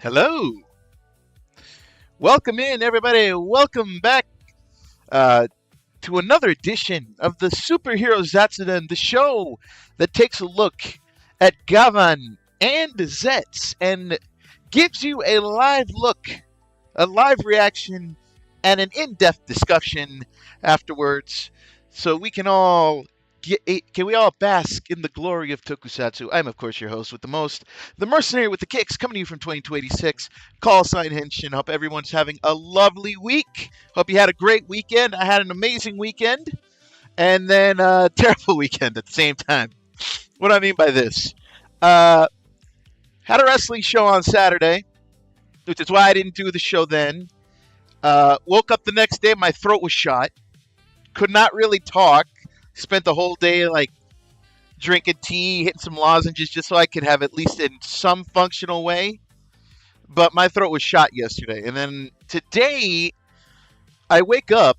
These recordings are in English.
Hello. Welcome in, everybody. Welcome back uh, to another edition of the Superhero Zatsudan, the show that takes a look at Gavan and Zets and gives you a live look, a live reaction, and an in-depth discussion afterwards, so we can all can we all bask in the glory of Tokusatsu? I'm, of course, your host with the most, the mercenary with the kicks, coming to you from 2286. Call sign Henshin. Hope everyone's having a lovely week. Hope you had a great weekend. I had an amazing weekend, and then a terrible weekend at the same time. What do I mean by this? Uh, had a wrestling show on Saturday, which is why I didn't do the show then. Woke up the next day, my throat was shot. Could not really talk. Spent the whole day drinking tea, hitting some lozenges just so I could have at least in some functional way. But my throat was shot yesterday. And then today, I wake up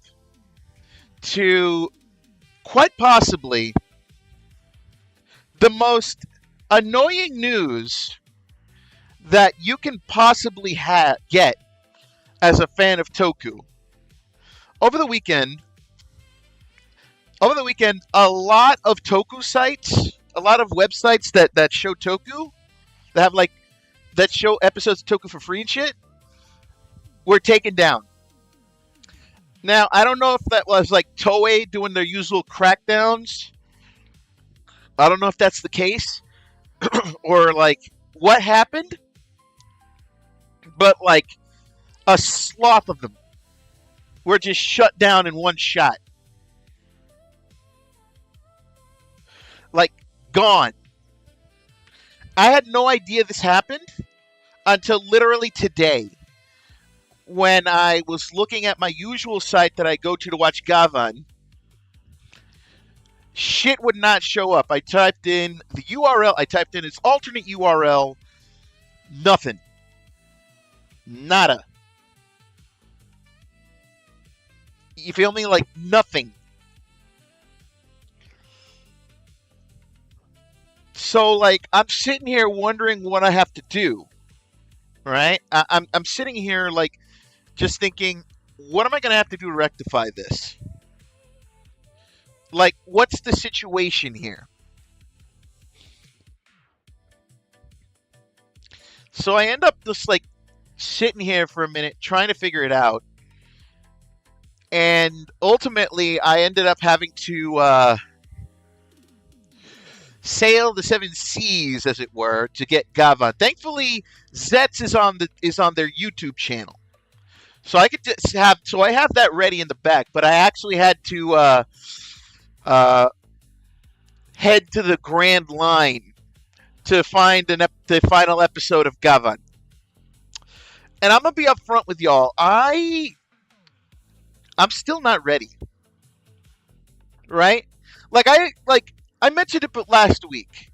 to quite possibly the most annoying news that you can possibly get as a fan of Toku. Over the weekend, a lot of Toku sites, a lot of websites that show Toku, that have that show episodes of Toku for free and shit, were taken down. Now, I don't know if that was Toei doing their usual crackdowns. I don't know if that's the case or what happened, but a sloth of them were just shut down in one shot. Gone. I had no idea this happened until literally today, when I was looking at my usual site that I go to watch Gavan. Shit would not show up. I typed in the URL. I typed in its alternate URL. Nothing. Nada. You feel me? Nothing. So, I'm sitting here wondering what I have to do, right? I'm sitting here, just thinking, what am I going to have to do to rectify this? What's the situation here? So I end up just, sitting here for a minute, trying to figure it out. And ultimately, I ended up having to sail the seven seas, as it were, to get Gavan. Thankfully, ZEZTZ-udan is on their YouTube channel, so I could just I have that ready in the back. But I actually had to head to the Grand Line to find the final episode of Gavan. And I'm gonna be upfront with y'all. I'm still not ready, right? I mentioned it last week.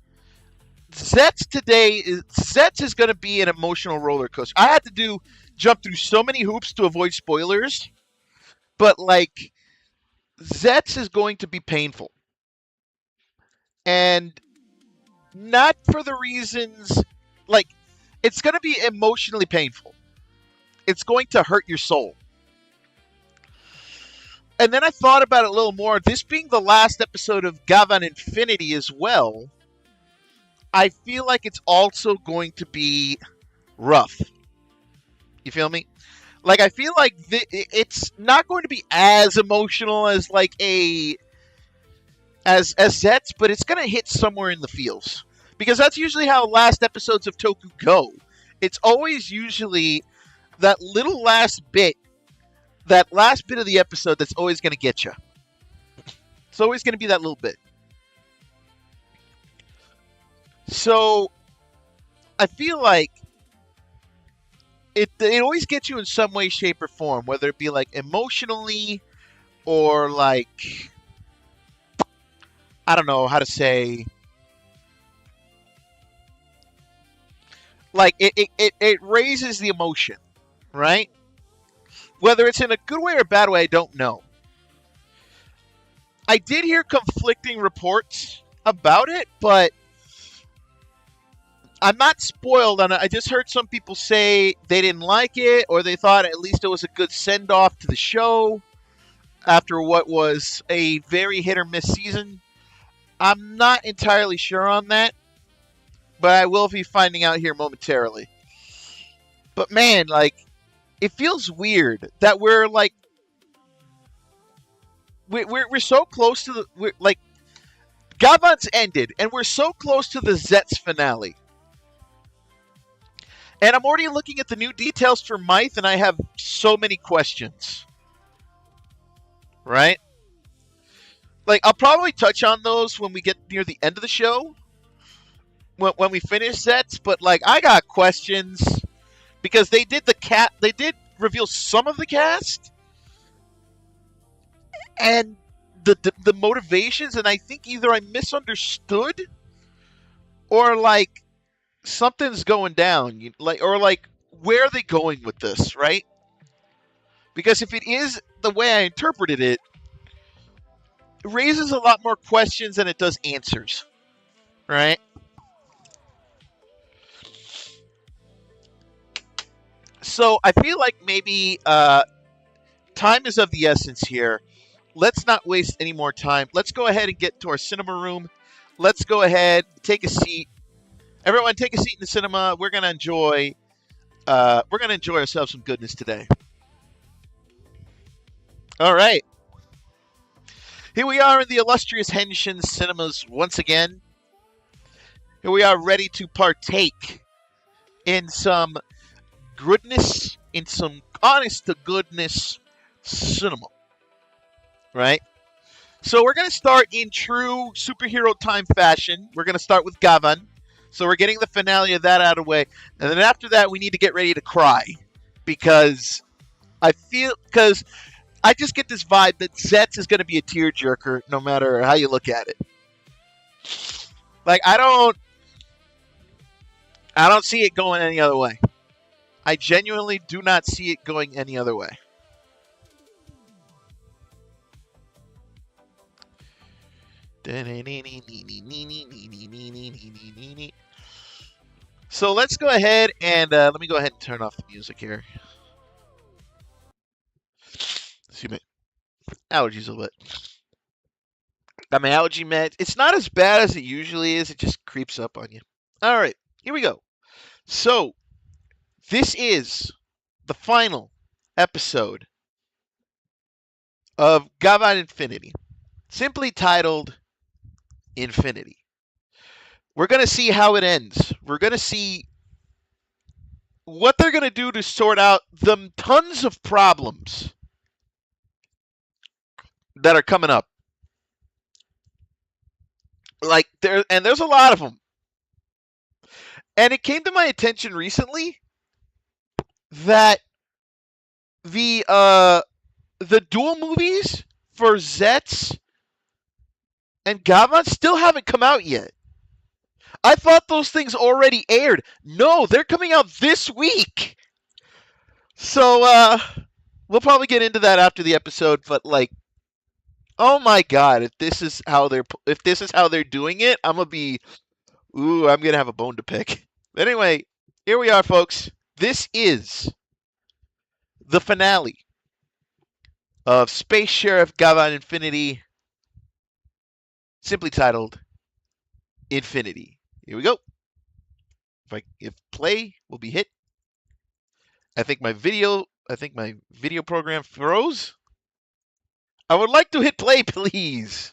ZEZTZ is going to be an emotional roller coaster. I had to jump through so many hoops to avoid spoilers, but ZEZTZ is going to be painful. And not for the reasons, it's going to be emotionally painful. It's going to hurt your soul. And then I thought about it a little more. This being the last episode of Gavan Infinity as well, I feel like it's also going to be rough. You feel me? I feel like it's not going to be as emotional as as ZEZTZ, but it's going to hit somewhere in the feels. Because that's usually how last episodes of Toku go. It's always usually that little last bit, that last bit of the episode that's always going to get you. It's always going to be that little bit. So, I feel like it always gets you in some way, shape, or form, whether it be emotionally or I don't know how to say. It raises the emotion, right? Whether it's in a good way or a bad way, I don't know. I did hear conflicting reports about it, but I'm not spoiled on it. I just heard some people say they didn't like it, or they thought at least it was a good send off to the show after what was a very hit or miss season. I'm not entirely sure on that, but I will be finding out here momentarily. But man, like, it feels weird that we're like, we're so close to like, Gavan's ended, and we're so close to the ZEZTZ finale. And I'm already looking at the new details for Mythe, and I have so many questions. Right? Like, I'll probably touch on those when we get near the end of the show, when we finish ZEZTZ, but, like, I got questions, because they did reveal some of the cast, and the motivations, and I think either I misunderstood, or, like, something's going down, or where are they going with this, right? Because if it is the way I interpreted it, it raises a lot more questions than it does answers, right? So I feel like maybe time is of the essence here. Let's not waste any more time. Let's go ahead and get to our cinema room. Let's go ahead, take a seat. Everyone, take a seat in the cinema. We're gonna enjoy ourselves some goodness today. All right. Here we are in the illustrious Henshin cinemas once again. Here we are ready to partake in some goodness, in some honest to goodness cinema. Right? So we're going to start in true superhero time fashion. We're going to start with Gavan. So we're getting the finale of that out of the way. And then after that, we need to get ready to cry. Because I just get this vibe that ZEZTZ is going to be a tearjerker no matter how you look at it. Like, I don't see it going any other way. I genuinely do not see it going any other way. So let's go ahead and let me go ahead and turn off the music here. See my allergies a little bit. Got my allergy med. It's not as bad as it usually is. It just creeps up on you. All right, here we go. So this is the final episode of Gavan Infinity, simply titled Infinity. We're going to see how it ends. We're going to see what they're going to do to sort out the tons of problems that are coming up. Like, there's a lot of them. And it came to my attention recently that the dual movies for ZEZTZ and Gavan still haven't come out yet. I thought those things already aired. No, they're coming out this week. So we'll probably get into that after the episode, but like, oh my god, if this is how they're doing it, I'm gonna have a bone to pick. Anyway, here we are, folks. This is the finale of Space Sheriff Gavan Infinity, simply titled Infinity. Here we go. If play will be hit. I think my video program froze. I would like to hit play, please.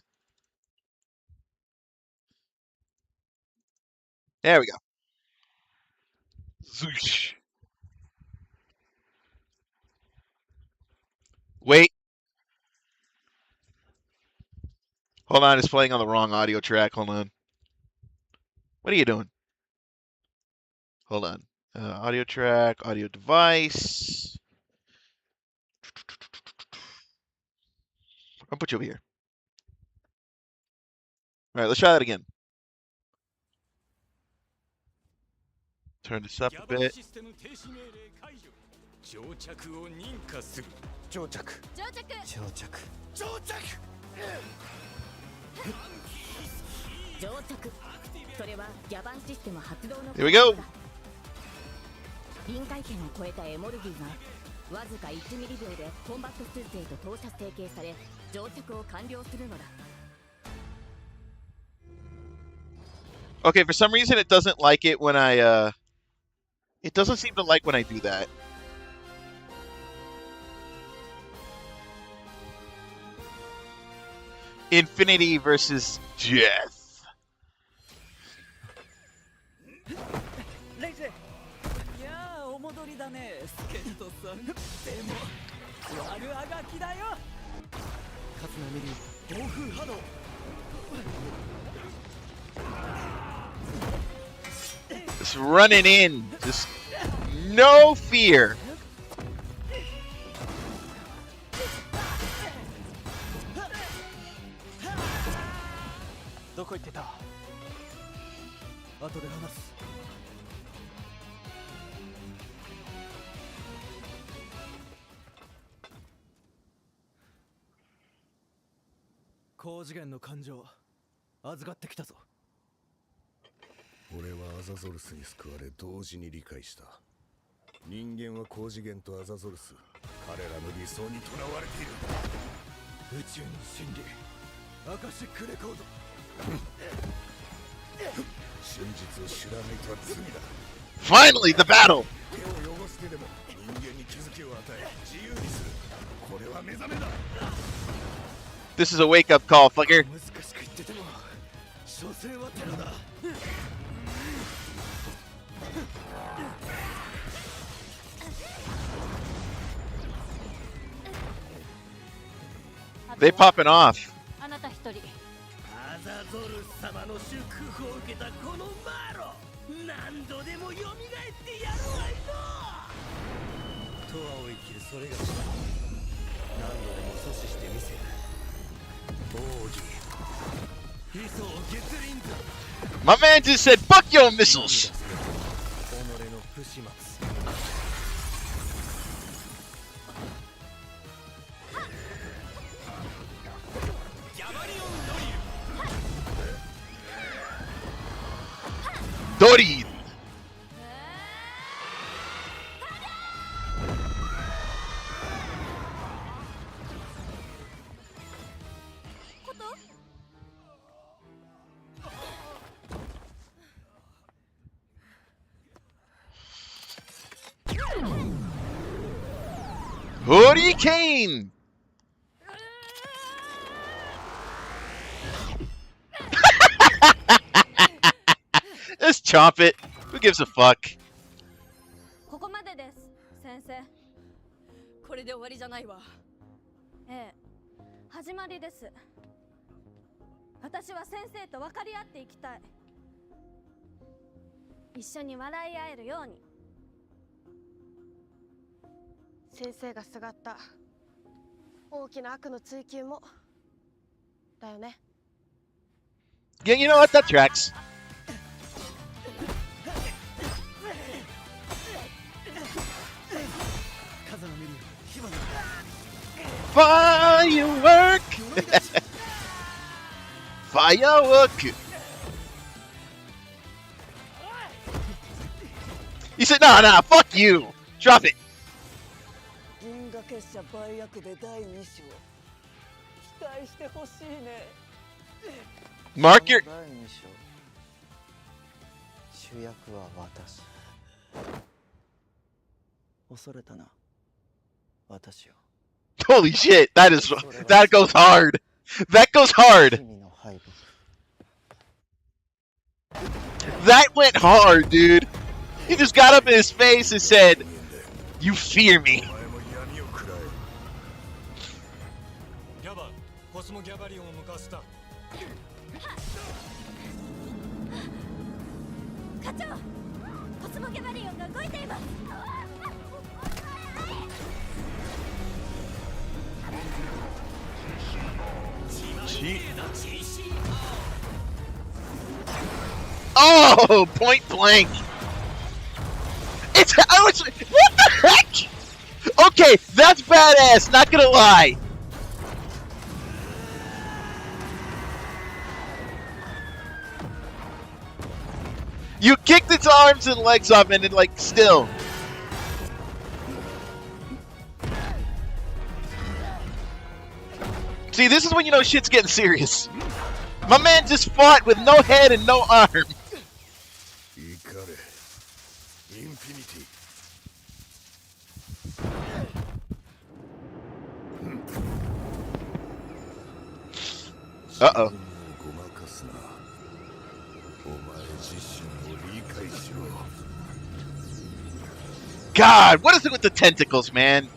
There we go. Zoosh. Wait. Hold on, it's playing on the wrong audio track. Hold on. What are you doing? Hold on. Audio track, audio device. I'll put you over here. All right, let's try that again. Turn this up a bit. Here we go. 臨界圏を超えたエモルギーがわずか1ミリ秒でコンバットスーツへと投射成形され乗着を完了するのだ。 Okay, for some reason it doesn't like it when it doesn't seem to like when I do that. Infinity versus Death. Just running in, just no fear. Finally, the battle! This is a wake-up call, fucker. They popping off. My man just said, fuck your missiles! Dorin! Hurricane! Just chomp it. Who gives a fuck? ここまでです、先生。これで終わりじゃないわ。ええ、始まりです。私は先生と分かり合っていきたい。一緒に笑い合えるように。先生がすがった大きな悪の追求もだよね。Yeah, you know what? That tracks. Firework! Firework! You said, nah, fuck you! Drop it! Mark your... Holy shit, that goes hard. That goes hard. That went hard, dude. He just got up in his face and said, "You fear me." Oh, point blank. What the heck? Okay, that's badass, not gonna lie. You kicked its arms and legs off, and it like still. See, this is when you know shit's getting serious. My man just fought with no head and no arm. Uh-oh. God, what is it with the tentacles, man?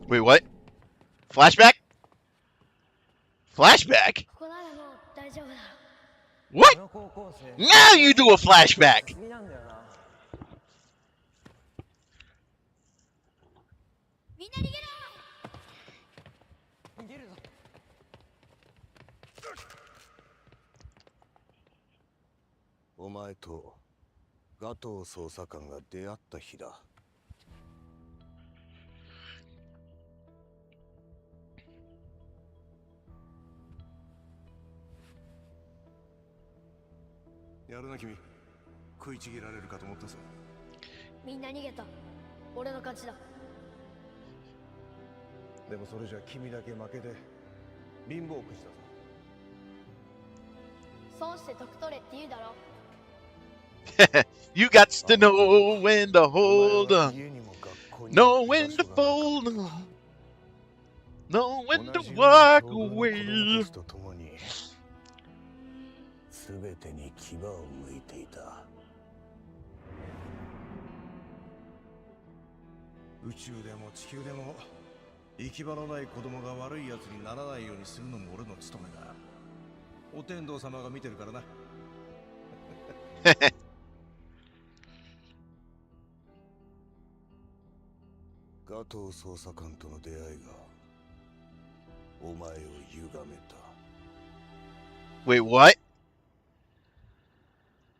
Wait, what? Flashback? Flashback? What? Now you do a flashback! You got to know when to hold on, know when to fold on, know when to walk away. Wait, what?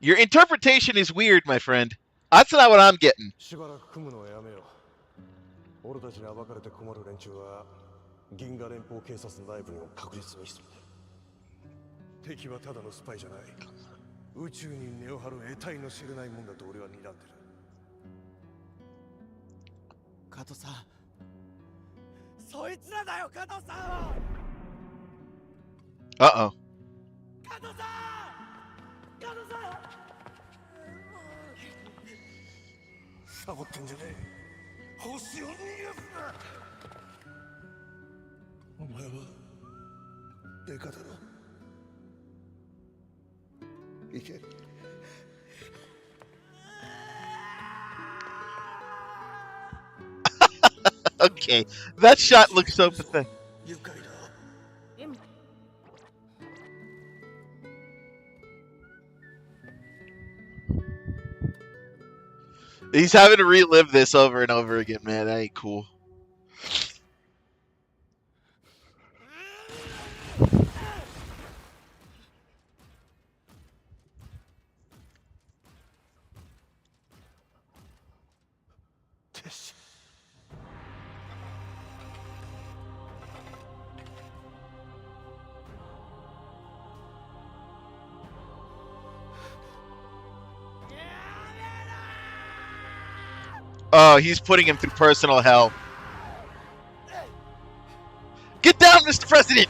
Your interpretation is weird, my friend. That's not what I'm getting. Uh-oh. Okay, that shot looks so pathetic. He's having to relive this over and over again, man. That ain't cool. Oh, he's putting him through personal hell. Get down, Mr. President!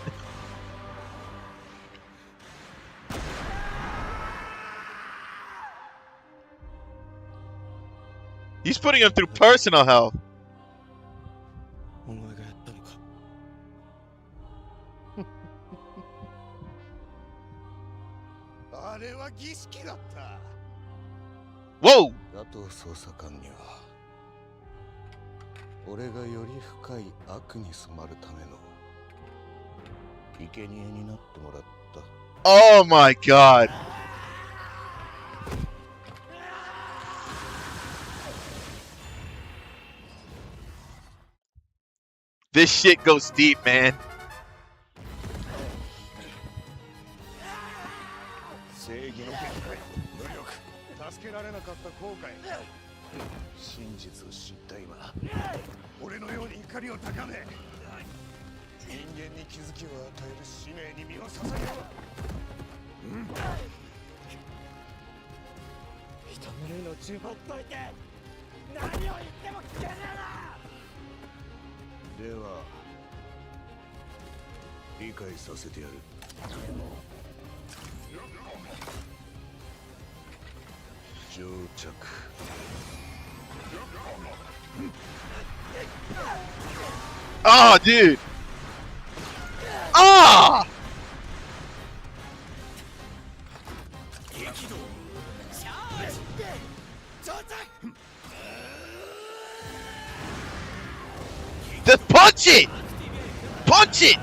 He's putting him through personal hell. Whoa! Oh my god. This shit goes deep, man. 間に気づきを与える使命に身を捧げろ。人の命奪っといて何を言っても聞けねえな。では理解させてやる。上着。Oh, dude. Ah! Just punch it! Punch it!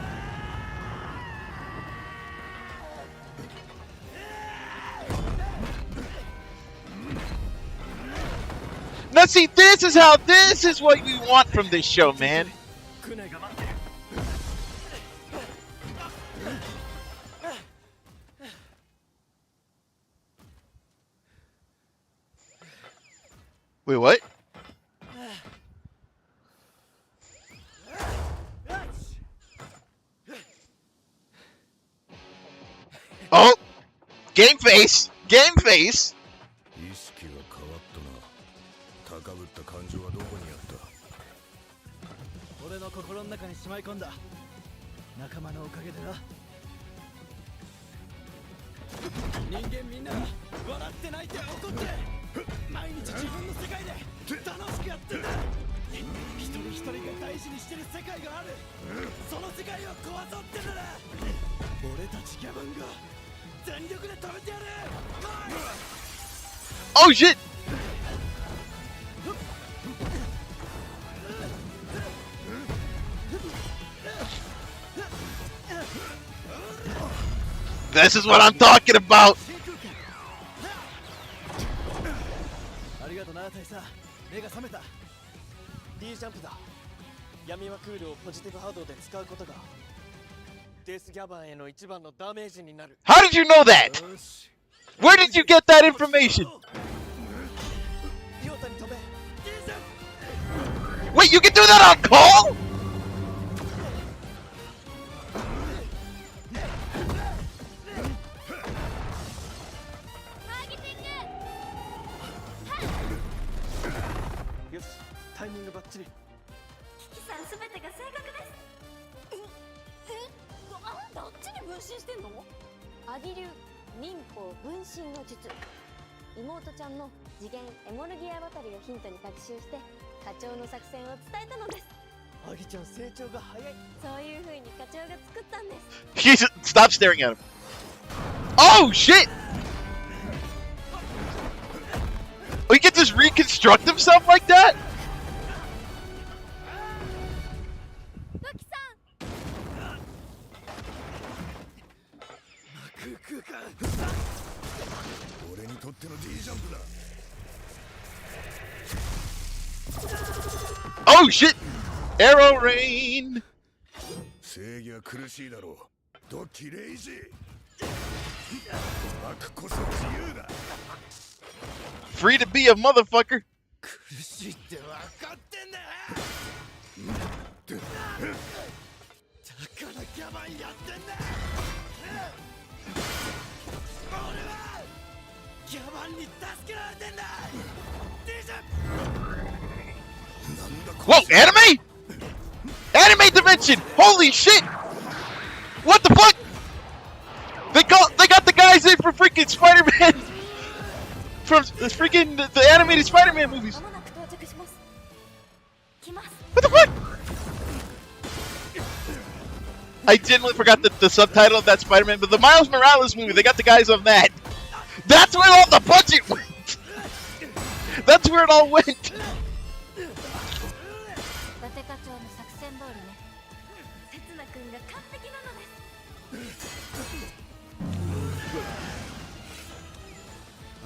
Now see, this is what we want from this show, man. Wait, what? Oh! Game face! Game face! 意識が変わったな。高ぶった感情はどこにあった？俺の心の中にしまい込んだ仲間のおかげでな。人間みんな笑って泣いて怒って毎日自分の世界で楽しくやってんだ。一人一人が大事にしてる世界がある。その世界を壊そうってんだな。俺たちギャバンが全力で止めてやる。Oh shit! This is what I'm talking about! ありがとな大佐。目が覚めた。 D ジャンプだ。闇はクールをポジティブ波動で使うことがデスギャバンへの一番のダメージになる。 How did you know that? Where did you get that information? ヨタに飛べ。 Wait, you can do that on call? Yes, タイミングバッチリ。キキさんすべてが正確です。どっちに分身してんの？アギ流忍法分身の術。妹ちゃんの次元エモルギア渡りをヒントに学習して課長の作戦を伝えたのです。アギちゃん成長が早い。そういう風に課長が作ったんです。 He stop staring at him. Oh shit! Oh, he can just reconstruct himself like that? ロキさん。空間。俺にとっての D ジャンプだ。 Oh shit! Arrow rain! 正義は苦しいだろう。ドッキレイジ。悪こそ自由だ。 Free to be a motherfucker. 苦しいって分かってんだよ。だからギャバンやってんだ。俺はギャバンに助けられてんだ。D ジャンプ。なんだこれ。 Whoa, anime? Anime dimension! Holy shit! What the fuck? They got the guys in for freaking Spider-Man from the freaking the animated Spider-Man movies. まもなく到着します。来ます。 What the fuck? I genuinely forgot the subtitle of that Spider-Man, but the Miles Morales movie, they got the guys on that. That's where all the budget went. That's where it all went. 伊達課長の作戦通りね。せつな君が完璧なのです。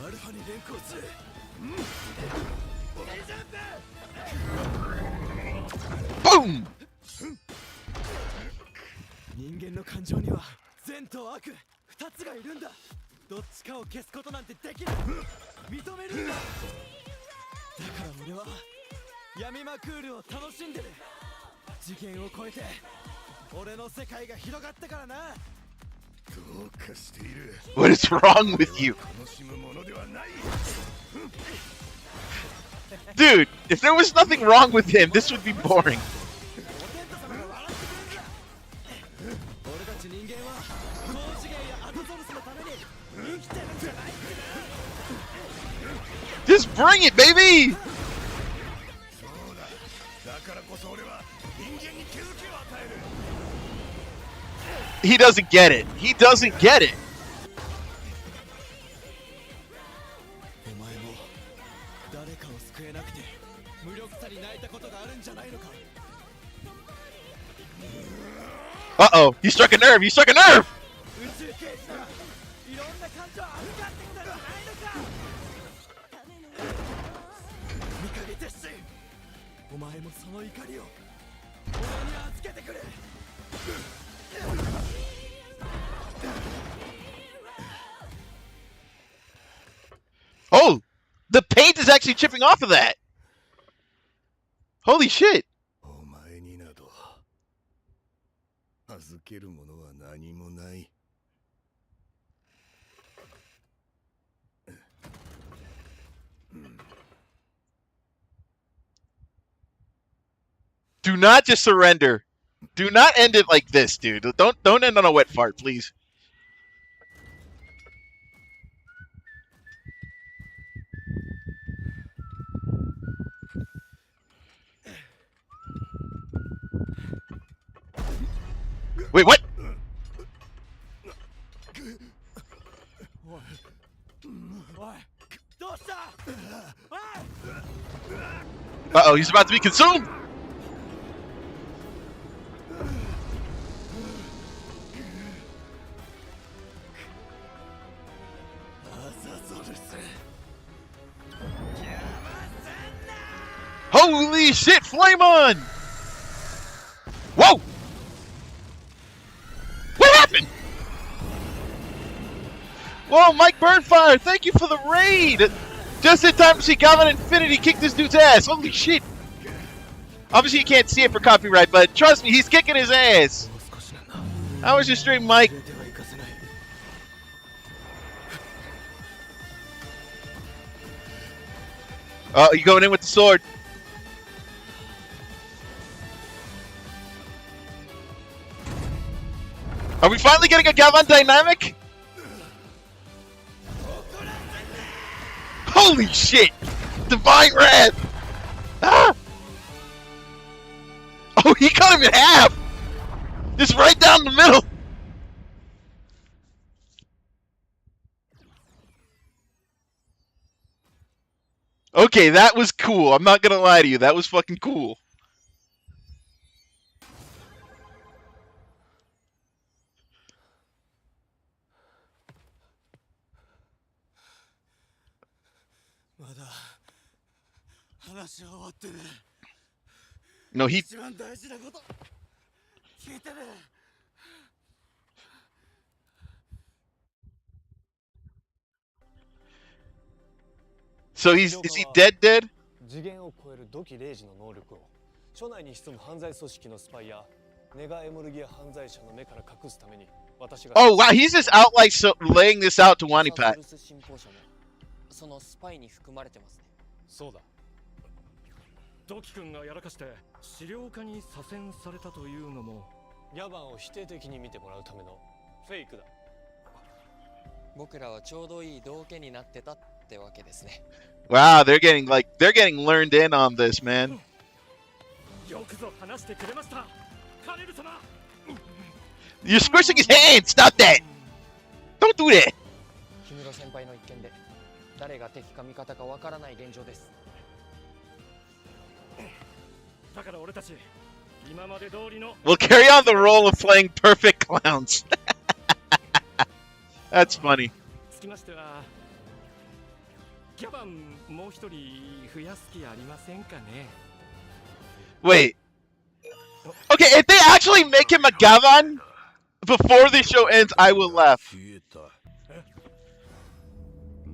アルファに連行する。Boom! 人間の感情には善と悪二つがいるんだ。どっちかを消すことなんてできない。認めるんだ。だから俺は闇マクールを楽しんでる。次元を超えて俺の世界が広がったからな。どうかしている。 What is wrong with you? 楽しむものではない。 Dude, if there was nothing wrong with him, this would be boring. 俺たち人間は高次元やアドゾルスのために生きてるんじゃない。 Just bring it, baby! そうだ。だからこそ俺は人間に気づきを与える。 He doesn't get it. He doesn't get it. お前も誰かを救えなくて無力さに泣いたことがあるんじゃないのか。 Uh-oh, he struck a nerve. He struck a nerve. 宇宙刑事ならいろんな感情預かってきたんじゃないのか。見かけ鉄心、お前もその怒りを俺に預けてくれ。 Oh, the paint is actually chipping off of that. Holy shit. お前になど預けるものは何もない。 Do not just surrender. Do not end it like this, dude. Don't end on a wet fart, please. Wait, what? おい、どうした。おい。 Uh-oh, he's about to be consumed. Holy shit, flame on! Whoa! What happened? Whoa, Mike Burnfire, thank you for the raid! Just in time to see Kamen Infinity kick this dude's ass. Holy shit! Obviously you can't see it for copyright, but trust me, he's kicking his ass. How was your stream, Mike? Oh, you going in with the sword. Are we finally getting a Gavan dynamic? Holy shit! Divine Wrath! Ah! Oh, he cut him in half! Just right down the middle! Okay, that was cool. I'm not gonna lie to you. That was fucking cool. No, he... So is he dead? 次元を超える土器0時の能力を署内に潜む犯罪組織のスパイやネガエモルギア犯罪者の目から隠すために私が Oh wow, he's just out like so, laying this out to Wanipat. そのスパイに含まれてますね。そうだ。土器君がやらかして資料課に左遷されたというのもギャバンを否定的に見てもらうためのフェイクだ。僕らはちょうどいい道化になってたってわけですね。Wow, they're getting learned in on this, man. よくぞ話してくれました。カレル様。 You're squishing his hand. Stop that. Don't do that. 木村先輩の一件で誰が敵か味方かわからない現状です。だから俺たち今まで通りの We'll carry on the role of playing perfect clowns. That's funny. つきましてはギャバンもう一人増やす気ありませんかね。 Wait. Okay, if they actually make him a Gavan before the show ends, I will laugh.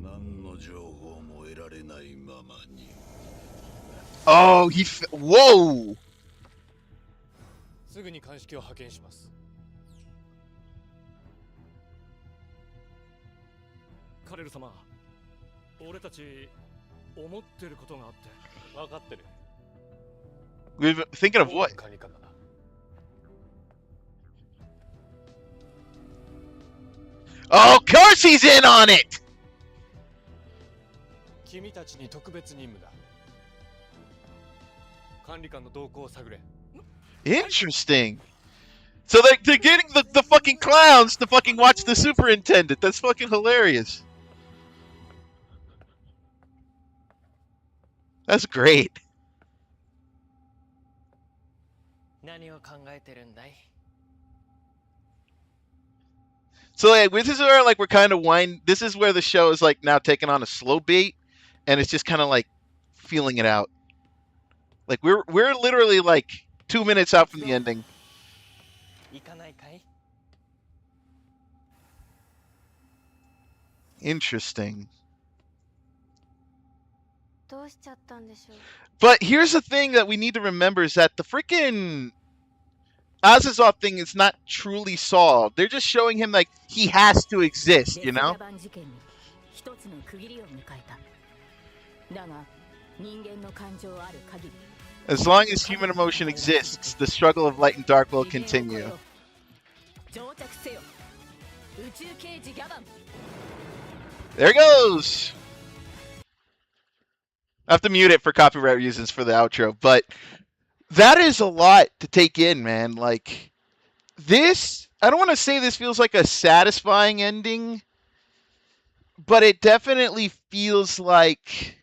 何の情報も得られないままに。 Oh, whoa. すぐに鑑識を派遣します。カレル様、俺たち思ってることがあって。分かってる。We're thinking of what? 管理官だ。Oh, of course he's in on it! 君たちに特別任務だ。管理官の動向を探れ。Interesting. So they're getting the fucking clowns to fucking watch the superintendent. That's fucking hilarious. That's great. 何を考えてるんだい？ So like, this is where like we're kind of this is where the show is like now taking on a slow beat, and it's just kind of like feeling it out. Like we're literally like 2 minutes out from the ending. 行かないかい？ Interesting. どうしちゃったんでしょう。 But here's the thing that we need to remember is that the freaking Azazoth thing is not truly solved. They're just showing him like he has to exist, you know? As long as human emotion exists, the struggle of light and dark will continue. There it goes! I have to mute it for copyright reasons for the outro, but that is a lot to take in, man. Like, this, I don't want to say this feels like a satisfying ending, but it definitely feels like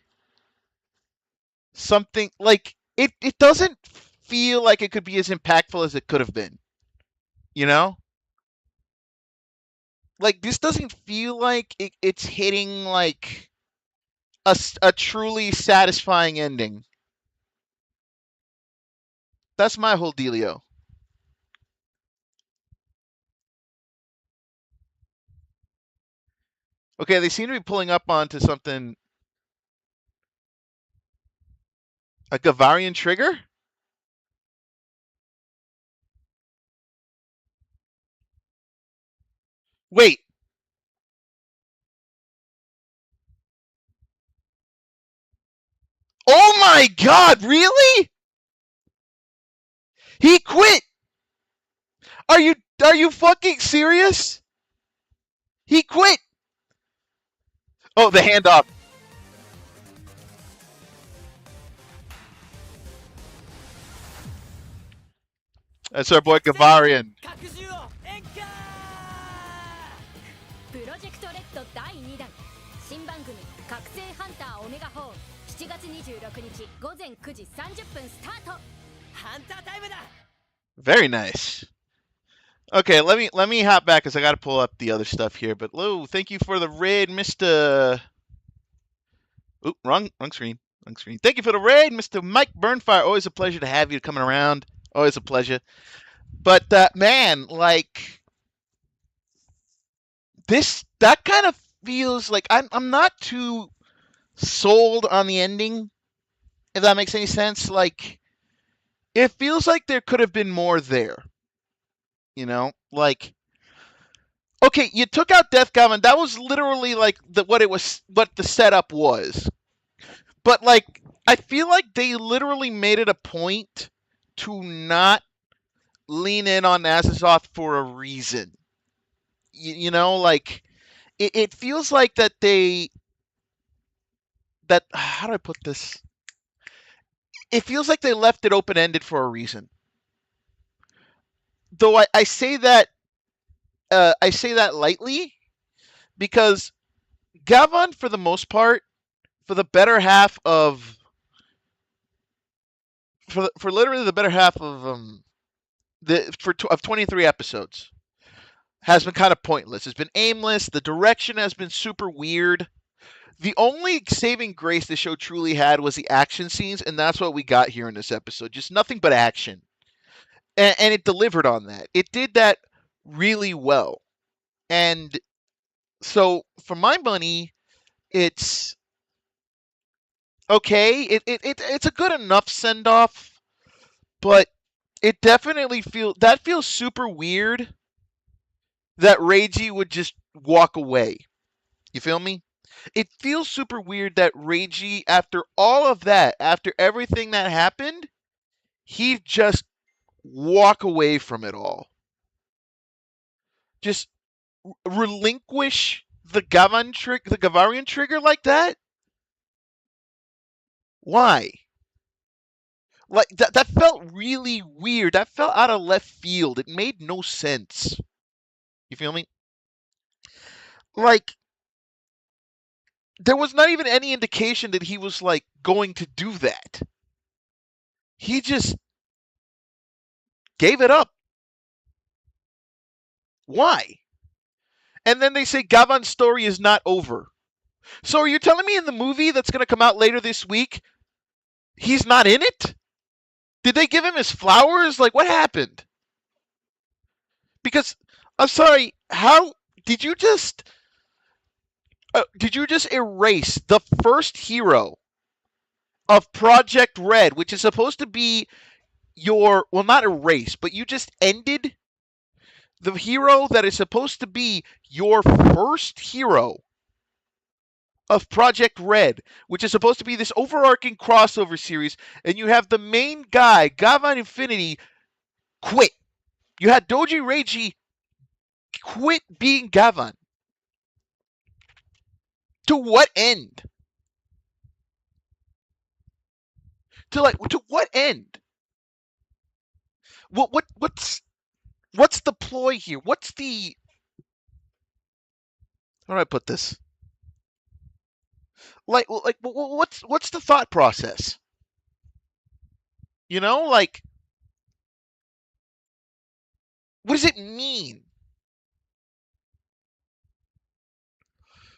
something, like, it doesn't feel like it could be as impactful as it could have been, you know? Like, this doesn't feel like it's hitting, like, a truly satisfying ending. That's my whole dealio. Okay, they seem to be pulling up onto something. A Gavarian trigger? Wait. Oh my god, really? He quit! Are you fucking serious? He quit! Oh, the handoff. That's our boy Gavarian. プロジェクトレッド第2弾新番組覚醒ハンターオメガ4 7月26日午前9時30分スタートハンタータイムだ Very nice. Okay, let me hop back because I got to pull up the other stuff here. But Lou, thank you for the raid, Mr. Oop, wrong screen. Wrong screen. Thank you for the raid, Mr. Mike Burnfire. Always a pleasure to have you coming around. Always a pleasure. But man, like that kind of feels like I'm not too sold on the ending, if that makes any sense. Like, it feels like there could have been more there. You know, like, okay, you took out Death Kamen. That was literally like what the setup was. But like, I feel like they literally made it a point to not lean in on Azazoth for a reason. You know, like, it feels like that how do I put this? It feels like they left it open-ended for a reason. Though I say that lightly, because Gavan, for the most part, for literally the better half of 23 episodes, has been kind of pointless. It's been aimless. The direction has been super weird. The only saving grace the show truly had was the action scenes, and that's what we got here in this episode. Just nothing but action. And it delivered on that. It did that really well. And so, for my money, it's okay. It's a good enough send-off, but it definitely feels super weird that Reiji would just walk away. You feel me? It feels super weird that Reiji, after all of that, after everything that happened, he'd just walk away from it all. Just relinquish the Gavarian trigger like that? Why? Like that felt really weird. That felt out of left field. It made no sense. You feel me? Like there was not even any indication that he was like going to do that. He just gave it up. Why? And then they say Gavan's story is not over. So are you telling me in the movie that's going to come out later this week, he's not in it? Did they give him his flowers? Like, what happened? Because, I'm sorry, how did you just erase the first hero of Project Red, which is supposed to be your, well, not erase, but you just ended the hero that is supposed to be your first hero of Project Red, which is supposed to be this overarching crossover series, and you have the main guy, Gavan Infinity, quit. You had Doji Reiji quit being Gavan. To what end? To what end? What's the ploy here? What's the, how do I put this? Like what's the thought process? You know, like what does it mean?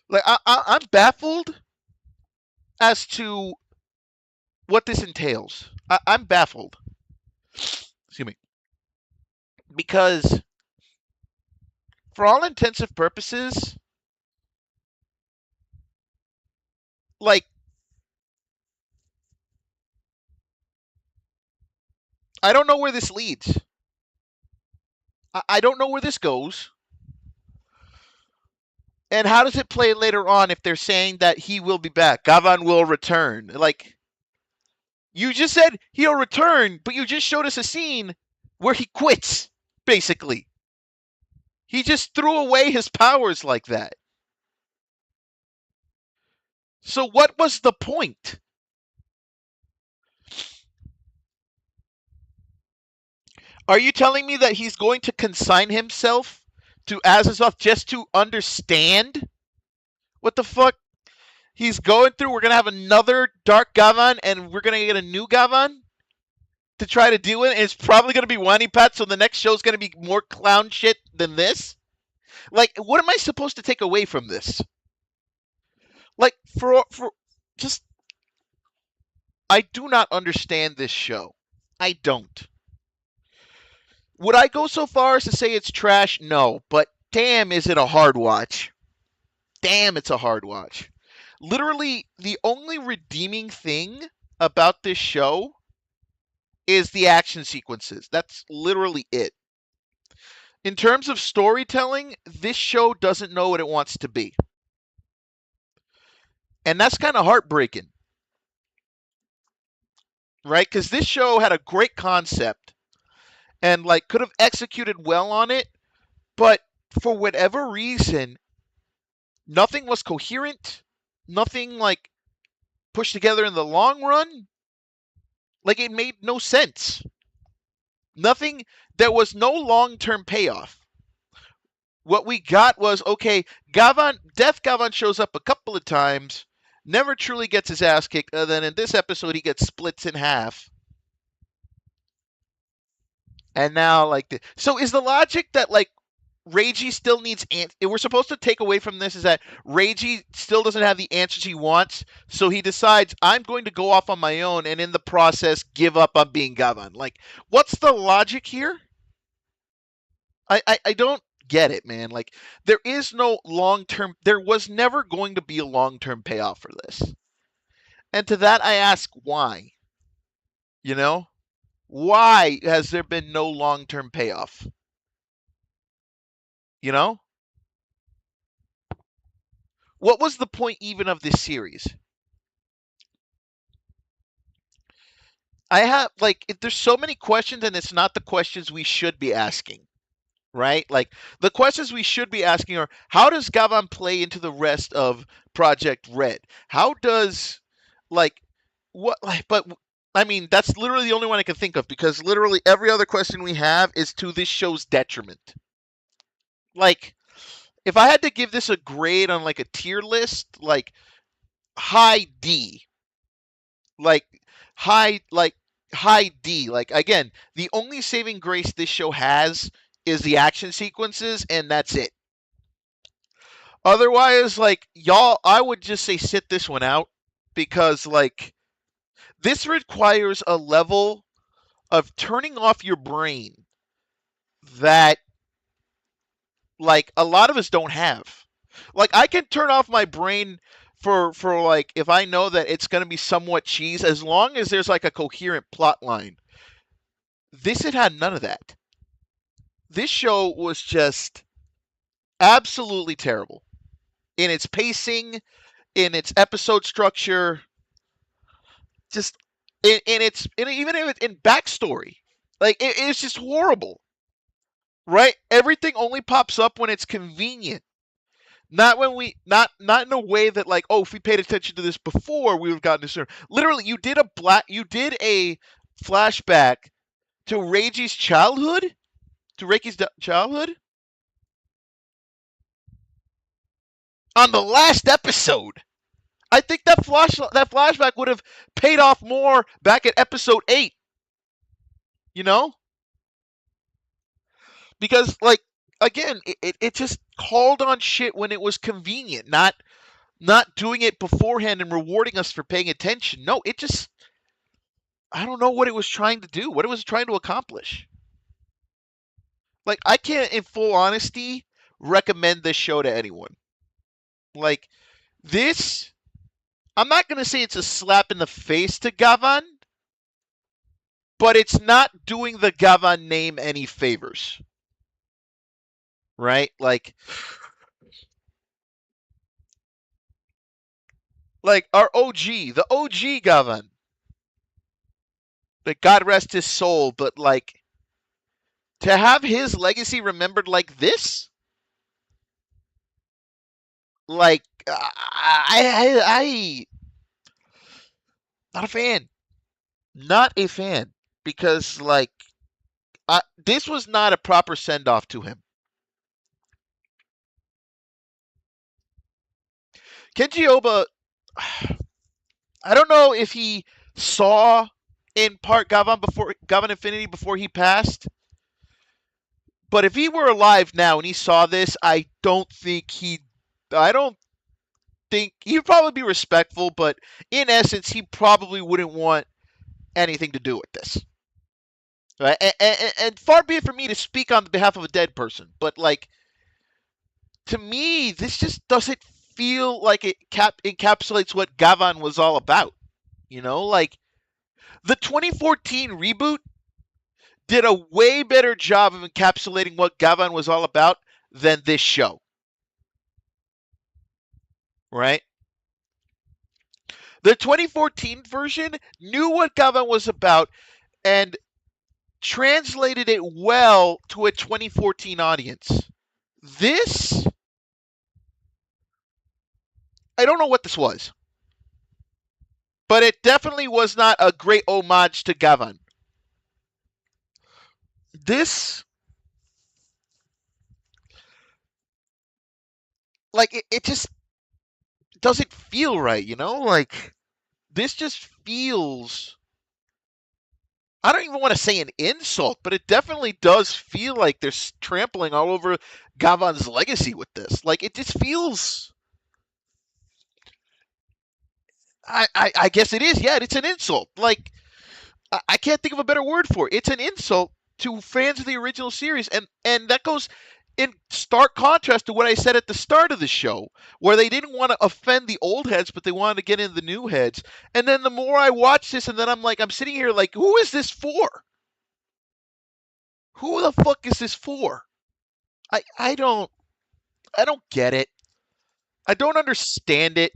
Like I'm baffled as to what this entails. I'm baffled. Excuse me. Because for all intents and purposes, like I don't know where this leads. I don't know where this goes. And how does it play later on if they're saying that he will be back? Gavan will return. Like, you just said he'll return, but you just showed us a scene where he quits, basically. He just threw away his powers like that. So what was the point? Are you telling me that he's going to consign himself to Azazoth just to understand what the fuck he's going through? We're going to have another Dark Gavan, and we're going to get a new Gavan to try to deal with it. And it's probably going to be Wani Pat, so the next show's going to be more clown shit than this. Like, what am I supposed to take away from this? Like, for just, I do not understand this show. I don't. Would I go so far as to say it's trash? No, but damn, is it a hard watch. Damn, it's a hard watch. Literally, the only redeeming thing about this show is the action sequences. That's literally it. In terms of storytelling, this show doesn't know what it wants to be. And that's kind of heartbreaking. Right? Because this show had a great concept and like could have executed well on it, but for whatever reason, nothing was coherent, nothing like pushed together in the long run. Like it made no sense. Nothing, there was no long-term payoff. What we got was, okay, Death Gavan shows up a couple of times, never truly gets his ass kicked, and then in this episode he gets splits in half. And now, like, so is the logic that, like, Reiji still needs we're supposed to take away from this is that Reiji still doesn't have the answers he wants, so he decides, I'm going to go off on my own, and in the process, give up on being Gavan. Like, what's the logic here? I don't get it, man. Like, there is no long-term, there was never going to be a long-term payoff for this. And to that, I ask why. You know? Why has there been no long-term payoff? You know? What was the point even of this series? I have, like, there's so many questions, and it's not the questions we should be asking, right? Like, the questions we should be asking are, how does Gavan play into the rest of Project Red? How does, like, what, like, but, I mean, that's literally the only one I can think of, because literally every other question we have is to this show's detriment. Like, if I had to give this a grade on, like, a tier list, like, high D, like, high, like, high D. Like, again, the only saving grace this show has is the action sequences, and that's it. Otherwise, like, y'all, I would just say sit this one out, because, like, this requires a level of turning off your brain that, like, a lot of us don't have. Like, I can turn off my brain for like, if I know that it's going to be somewhat cheese, as long as there's, like, a coherent plot line. This had none of that. This show was just absolutely terrible in its pacing, in its episode structure, just in its even in backstory. Like, it's just horrible, right? Everything only pops up when it's convenient. Not when we not in a way that, like, oh, if we paid attention to this before, we would have gotten this sooner. Literally, you did a flashback to Reiji's childhood, on the last episode. I think that flashback would have paid off more back at episode 8. You know? Because, like, again, it just called on shit when it was convenient, not doing it beforehand and rewarding us for paying attention. No, it just, I don't know what it was trying to do, what it was trying to accomplish. Like, I can't, in full honesty, recommend this show to anyone. Like, this, I'm not going to say it's a slap in the face to Gavan, but it's not doing the Gavan name any favors. Right? Like our OG, the OG Gavan. But God rest his soul, but, like, to have his legacy remembered like this? Like, I not a fan. Not a fan. Because, like, this was not a proper send-off to him. Kenji Oba, I don't know if he saw in part Gavan Infinity before he passed, but if he were alive now and he saw this, I don't think he'd probably be respectful, but in essence, he probably wouldn't want anything to do with this. Right? And far be it from me to speak on behalf of a dead person, but, like, to me, this just doesn't feel like it encapsulates what Gavan was all about. You know, like, the 2014 reboot did a way better job of encapsulating what Gavan was all about than this show. Right? The 2014 version knew what Gavan was about and translated it well to a 2014 audience. This, I don't know what this was, but it definitely was not a great homage to Gavan. This, like, it just doesn't feel right, you know? Like, this just feels, I don't even want to say an insult, but it definitely does feel like they're trampling all over Gavan's legacy with this. Like, it just feels, I guess it is. Yeah, it's an insult. Like, I can't think of a better word for it. It's an insult to fans of the original series, and that goes in stark contrast to what I said at the start of the show, where they didn't want to offend the old heads, but they wanted to get in the new heads. And then the more I watch this, and then I'm sitting here like, who is this for? Who the fuck is this for? I don't get it. I don't understand it.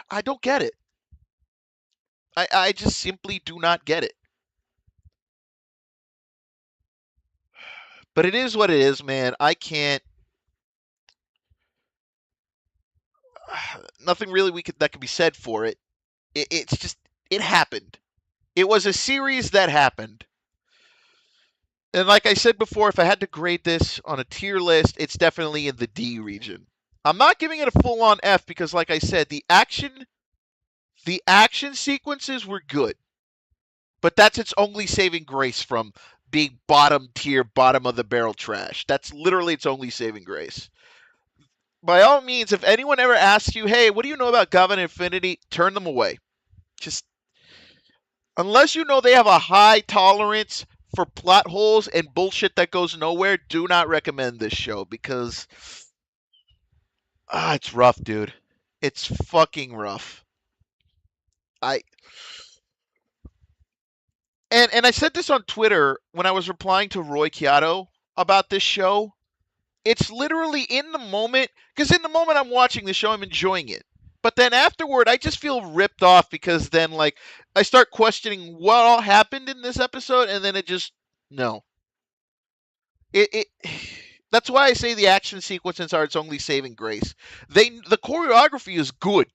I don't get it. I just simply do not get it. But it is what it is, man. I can't. Nothing really that could be said for it. It's just it happened. It was a series that happened. And like I said before, if I had to grade this on a tier list, it's definitely in the D region. I'm not giving it a full-on F because, like I said, the action sequences were good. But that's its only saving grace from being bottom tier, bottom of the barrel trash. That's literally its only saving grace. By all means, if anyone ever asks you, hey, what do you know about Gavin Infinity? Turn them away. Just, unless you know they have a high tolerance for plot holes and bullshit that goes nowhere, do not recommend this show because it's rough, dude. It's fucking rough. And I said this on Twitter when I was replying to Roy Chiato about this show. It's literally in the moment, because in the moment I'm watching the show, I'm enjoying it. But then afterward, I just feel ripped off because then, like, I start questioning what all happened in this episode, and then it just, no. That's why I say the action sequences are its only saving grace. The choreography is good.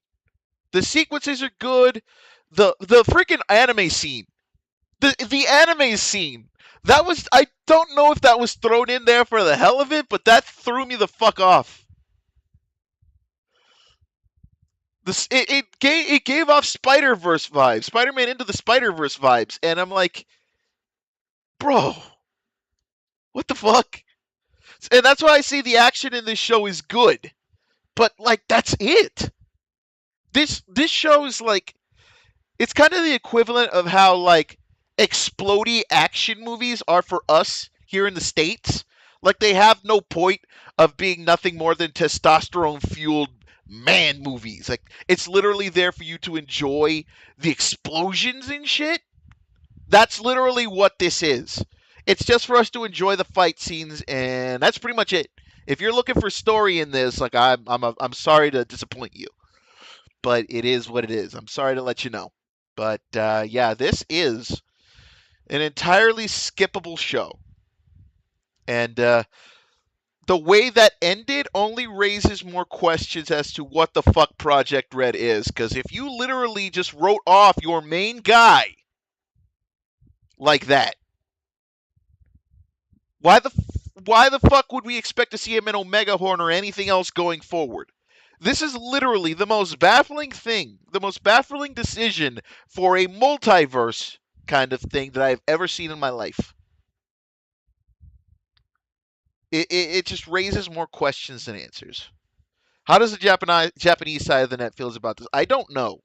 The sequences are good. The freaking anime scene. The anime scene. That was, I don't know if that was thrown in there for the hell of it, but that threw me the fuck off. It gave off Spider-Verse vibes, Spider-Man Into the Spider-Verse vibes, and I'm like, bro, what the fuck? And that's why I say the action in this show is good, but like that's it. This show is like, it's kind of the equivalent of how like explodey action movies are for us here in the States. Like they have no point of being nothing more than testosterone-fueled man movies. Like it's literally there for you to enjoy the explosions and shit. That's literally what this is. It's just for us to enjoy the fight scenes, and that's pretty much it. If you're looking for story in this, like I'm sorry to disappoint you, but it is what it is. I'm sorry to let you know, but yeah, this is an entirely skippable show, and the way that ended only raises more questions as to what the fuck Project Red is. Because if you literally just wrote off your main guy like that, why the fuck would we expect to see him in Omega Horn or anything else going forward? This is literally the most baffling thing, the most baffling decision for a multiverse kind of thing that I've ever seen in my life. It just raises more questions than answers. How does the Japanese side of the net feels about this? I don't know.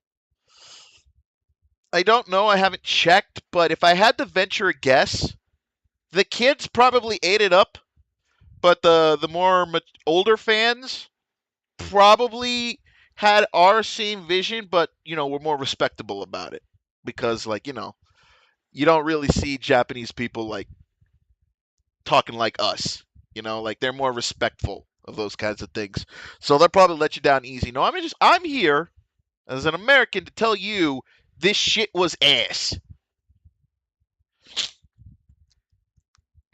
I haven't checked, but if I had to venture a guess, the kids probably ate it up, but the more older fans probably had our same vision, but were more respectable about it because, like, you don't really see Japanese people like talking like us. Like they're more respectful of those kinds of things. So they'll probably let you down easy. No, I'm here as an American to tell you this shit was ass.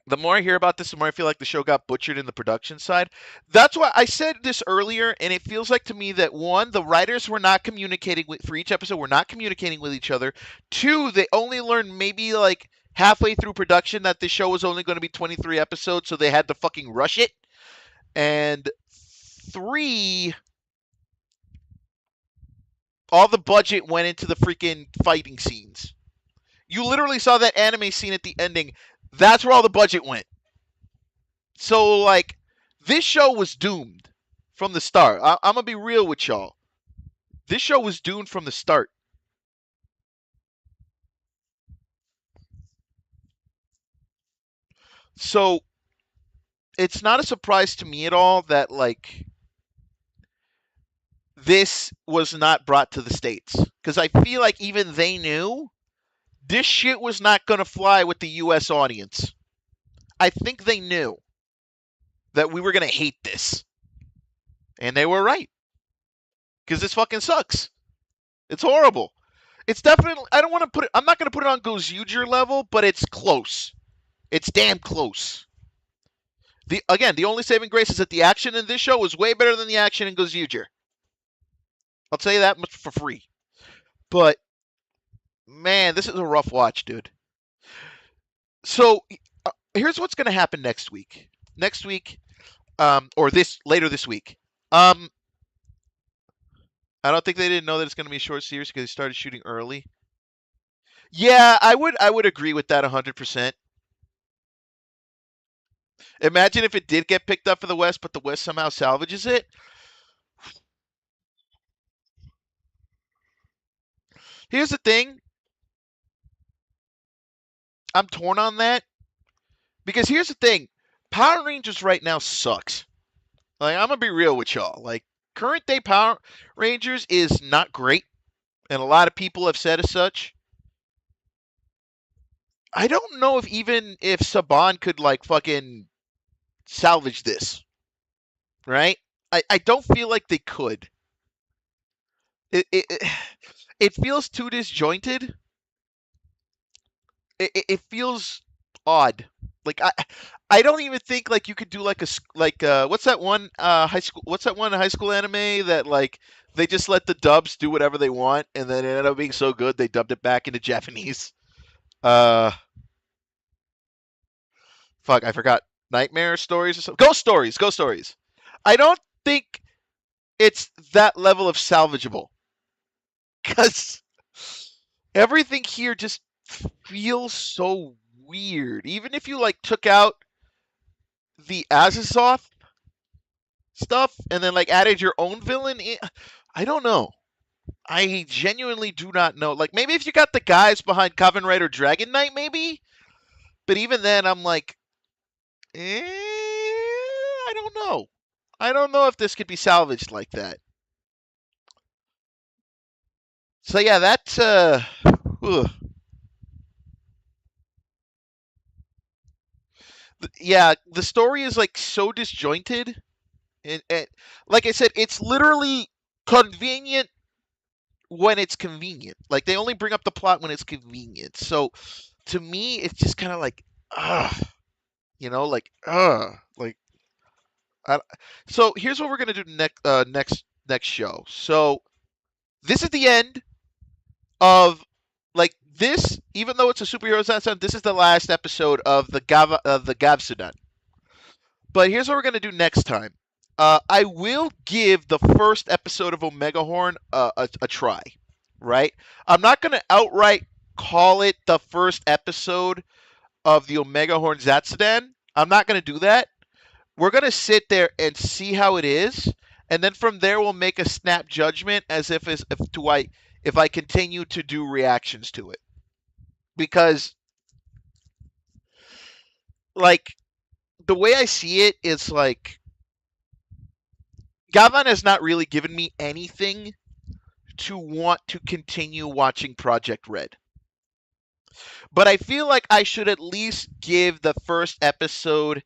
The more I hear about this, the more I feel like the show got butchered in the production side. That's why I said this earlier, and it feels like to me that, one, the writers were not communicating for each episode, were not communicating with each other. Two, they only learned maybe like halfway through production that this show was only going to be 23 episodes, so they had to fucking rush it. And three, all the budget went into the freaking fighting scenes. You literally saw that anime scene at the ending. That's where all the budget went. So, like, this show was doomed from the start. I'm going to be real with y'all. This show was doomed from the start. So, it's not a surprise to me at all that, like, this was not brought to the States. Because I feel like even they knew This shit was not going to fly with the US audience. I think they knew that we were going to hate this. And they were right. Because this fucking sucks. It's horrible. It's definitely, I don't want to put it, I'm not going to put it on Gavsudan level, but it's close. It's damn close. The only saving grace is that the action in this show was way better than the action in Gavsudan. I'll tell you that much for free. But, man, this is a rough watch, dude. So, here's what's going to happen next week. Next week, later this week. I don't think they didn't know that it's going to be a short series because they started shooting early. Yeah, I would agree with that 100%. Imagine if it did get picked up for the West, but the West somehow salvages it. Here's the thing. I'm torn on that. Because here's the thing. Power Rangers right now sucks. Like, I'm going to be real with y'all. Like, current day Power Rangers is not great. And a lot of people have said as such. I don't know if Saban could, like, fucking salvage this. Right? I don't feel like they could. It feels too disjointed. It feels odd. Like I don't even think like you could do like what's that one high school anime that like they just let the dubs do whatever they want and then it ended up being so good they dubbed it back into Japanese. Fuck, I forgot. Nightmare Stories or something. Ghost Stories. I don't think it's that level of salvageable. Cuz everything here just feels so weird. Even if you like took out the Azazoth stuff and then like added your own villain in, I don't know. I genuinely do not know. Like maybe if you got the guys behind Kamen Rider Dragon Knight, maybe. But even then, I'm like, I don't know. I don't know if this could be salvaged like that. So yeah, that's yeah, the story is like so disjointed, and like I said, it's literally convenient when it's convenient. Like they only bring up the plot when it's convenient. So to me, it's just kind of like, like, like. So here's what we're gonna do next show. So this is the end of like this. Even though it's a superhero Zatsudan, this is the last episode of the Gavsudan. But here's what we're gonna do next time. I will give the first episode of Omega Horn a try. Right? I'm not gonna outright call it the first episode of the Omega Horn Zatsudan. I'm not gonna do that. We're gonna sit there and see how it is, and then from there we'll make a snap judgment as if I continue to do reactions to it. Because like the way I see it is like Gavan has not really given me anything to want to continue watching Project Red. But I feel like I should at least give the first episode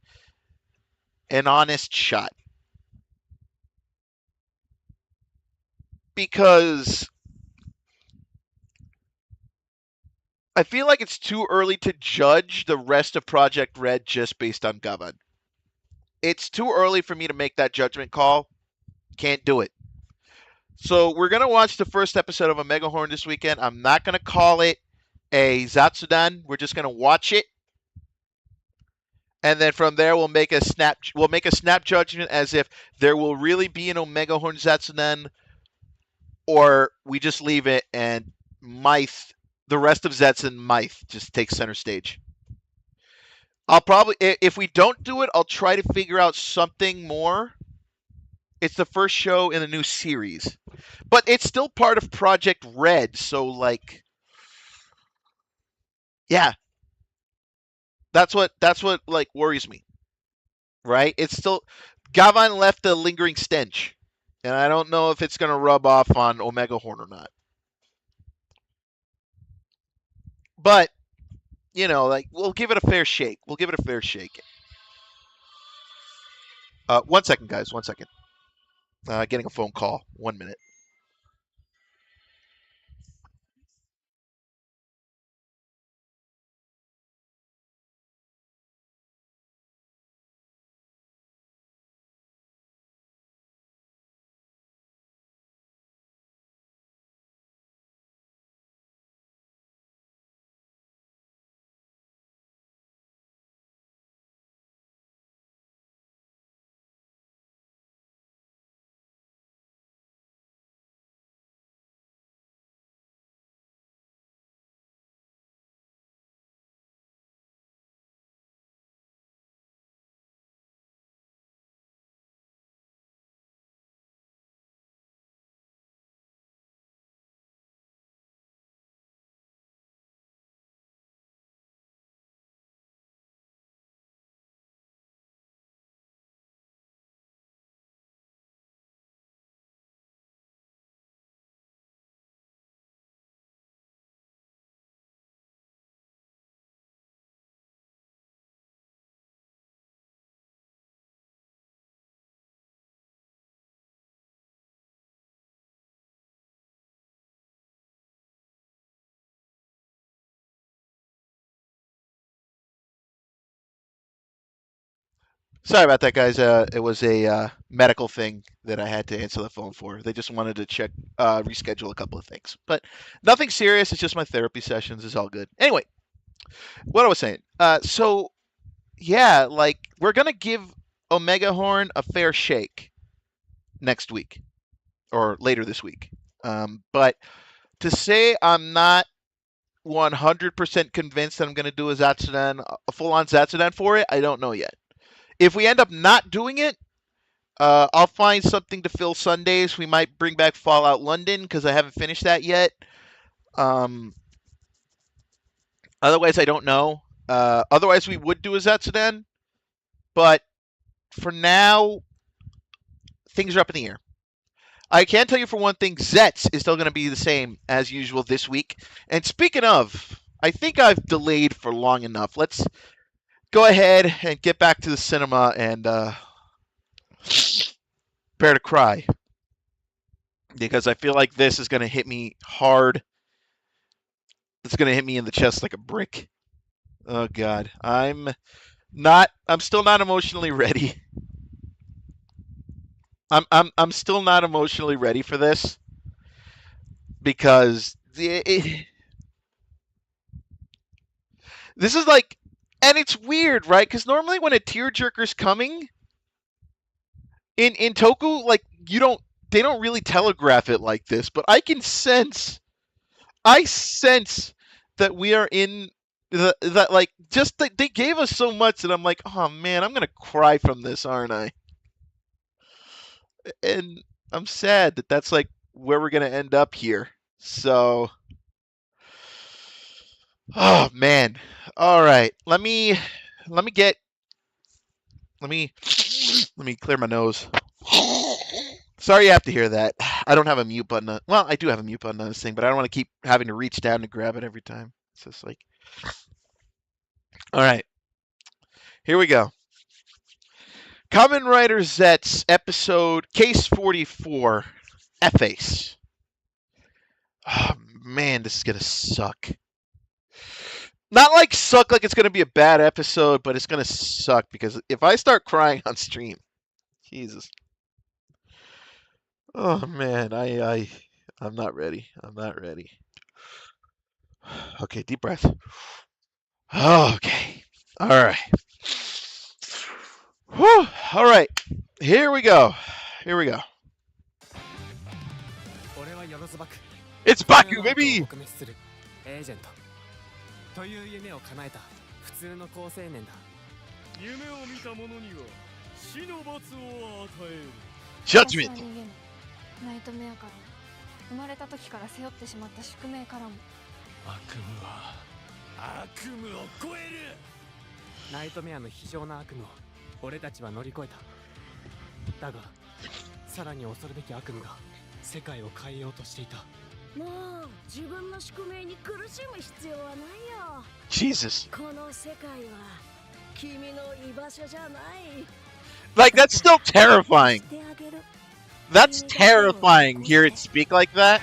an honest shot. Because I feel like it's too early to judge the rest of Project Red just based on Gavan. It's too early for me to make that judgment call. Can't do it. So we're going to watch the first episode of Omega Horn this weekend. I'm not going to call it a Zatsudan. We're just going to watch it. And then from there we'll make a snap judgment as if there will really be an Omega Horn Zatsudan, or we just leave it and Myth, the rest of Zets and Myth just take center stage. I'll probably, if we don't do it, I'll try to figure out something more. It's the first show in the new series, but it's still part of Project Red. So like, yeah, that's what like worries me, right? It's still, Gavan left a lingering stench, and I don't know if it's going to rub off on Omega Horn or not. but you know, like we'll give it a fair shake. We'll give it a fair shake. 1 second, guys. 1 second. Getting a phone call. 1 minute. Sorry about that, guys. It was a medical thing that I had to answer the phone for. They just wanted to check, reschedule a couple of things, but nothing serious. It's just my therapy sessions. It's all good. Anyway, what I was saying. So yeah, like we're gonna give Omega Horn a fair shake next week or later this week. But to say I'm not 100% convinced that I'm gonna do a Zatsudan, a full-on Zatsudan for it, I don't know yet. If we end up not doing it, I'll find something to fill Sundays. We might bring back Fallout London because I haven't finished that yet. Otherwise, I don't know. Otherwise, we would do a Zatsudan, but for now, things are up in the air. I can tell you for one thing, ZETZ is still going to be the same as usual this week. And speaking of, I think I've delayed for long enough. Let's go ahead and get back to the cinema and prepare to cry. Because I feel like this is going to hit me hard. It's going to hit me in the chest like a brick. Oh God, I'm still not emotionally ready. I'm still not emotionally ready for this because this is like, and it's weird, right? Because normally when a tearjerker's coming in Toku, like they don't really telegraph it like this, but I sense that we are in that like just that they gave us so much that I'm like, oh man, I'm gonna cry from this, aren't I? And I'm sad that that's like where we're gonna end up here. So, oh man. All right, get let me let me clear my nose. Sorry you have to hear that. I don't have a mute button on. Well, I do have a mute button on this thing, but I don't want to keep having to reach down to grab it every time. It's just like, all right, here we go. Kamen Rider Zets episode Case 44, Efface. Oh man, this is gonna suck. Not like suck like it's gonna be a bad episode, but it's gonna suck because if I start crying on stream, Jesus. Oh man, I'm not ready. I'm not ready. Okay, deep breath. Okay. All right. Whew. All right. Here we go. Here we go. 俺はよろずばく It's Baku, baby. 撲滅するエージェントという夢を叶えた普通の好青年だ夢を見た者には死の罰を与える Judgment. ナイトメアからも生まれた時から背負ってしまった宿命からも悪夢は悪夢を超えるナイトメアの非常な悪夢を俺たちは乗り越えただがさらに恐るべき悪夢が世界を変えようとしていたもう自分の宿命に苦しむ必要はないよ。 Jesus. この世界は君の居場所じゃない。 Like, that's still terrifying. してあげる。 That's terrifying. Hear it speak like that?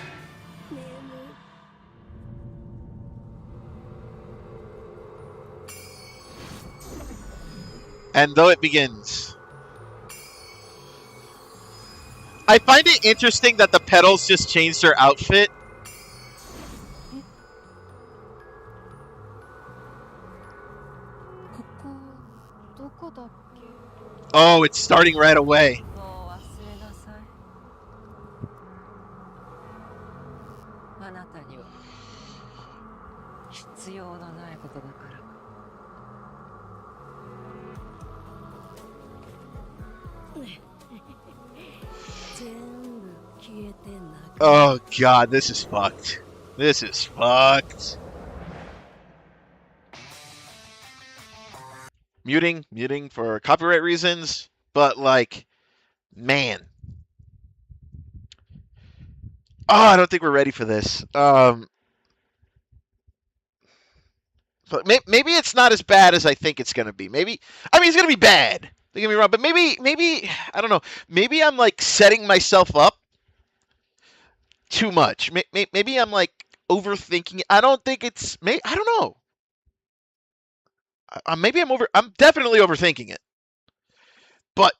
And though it begins. I find it interesting that the petals just changed their outfit. Oh, it's starting right away. もう忘れなさい。あなたには必要のないことだから。Oh god, this is fucked. This is fucked. Muting for copyright reasons, but like, man. Oh, I don't think we're ready for this. But maybe it's not as bad as I think it's gonna be. Maybe, I mean, it's gonna be bad. Don't get me wrong, but maybe, I don't know. Maybe I'm like setting myself up too much. Maybe I'm like overthinking it. I don't think it's. I don't know. Maybe I'm definitely overthinking it. But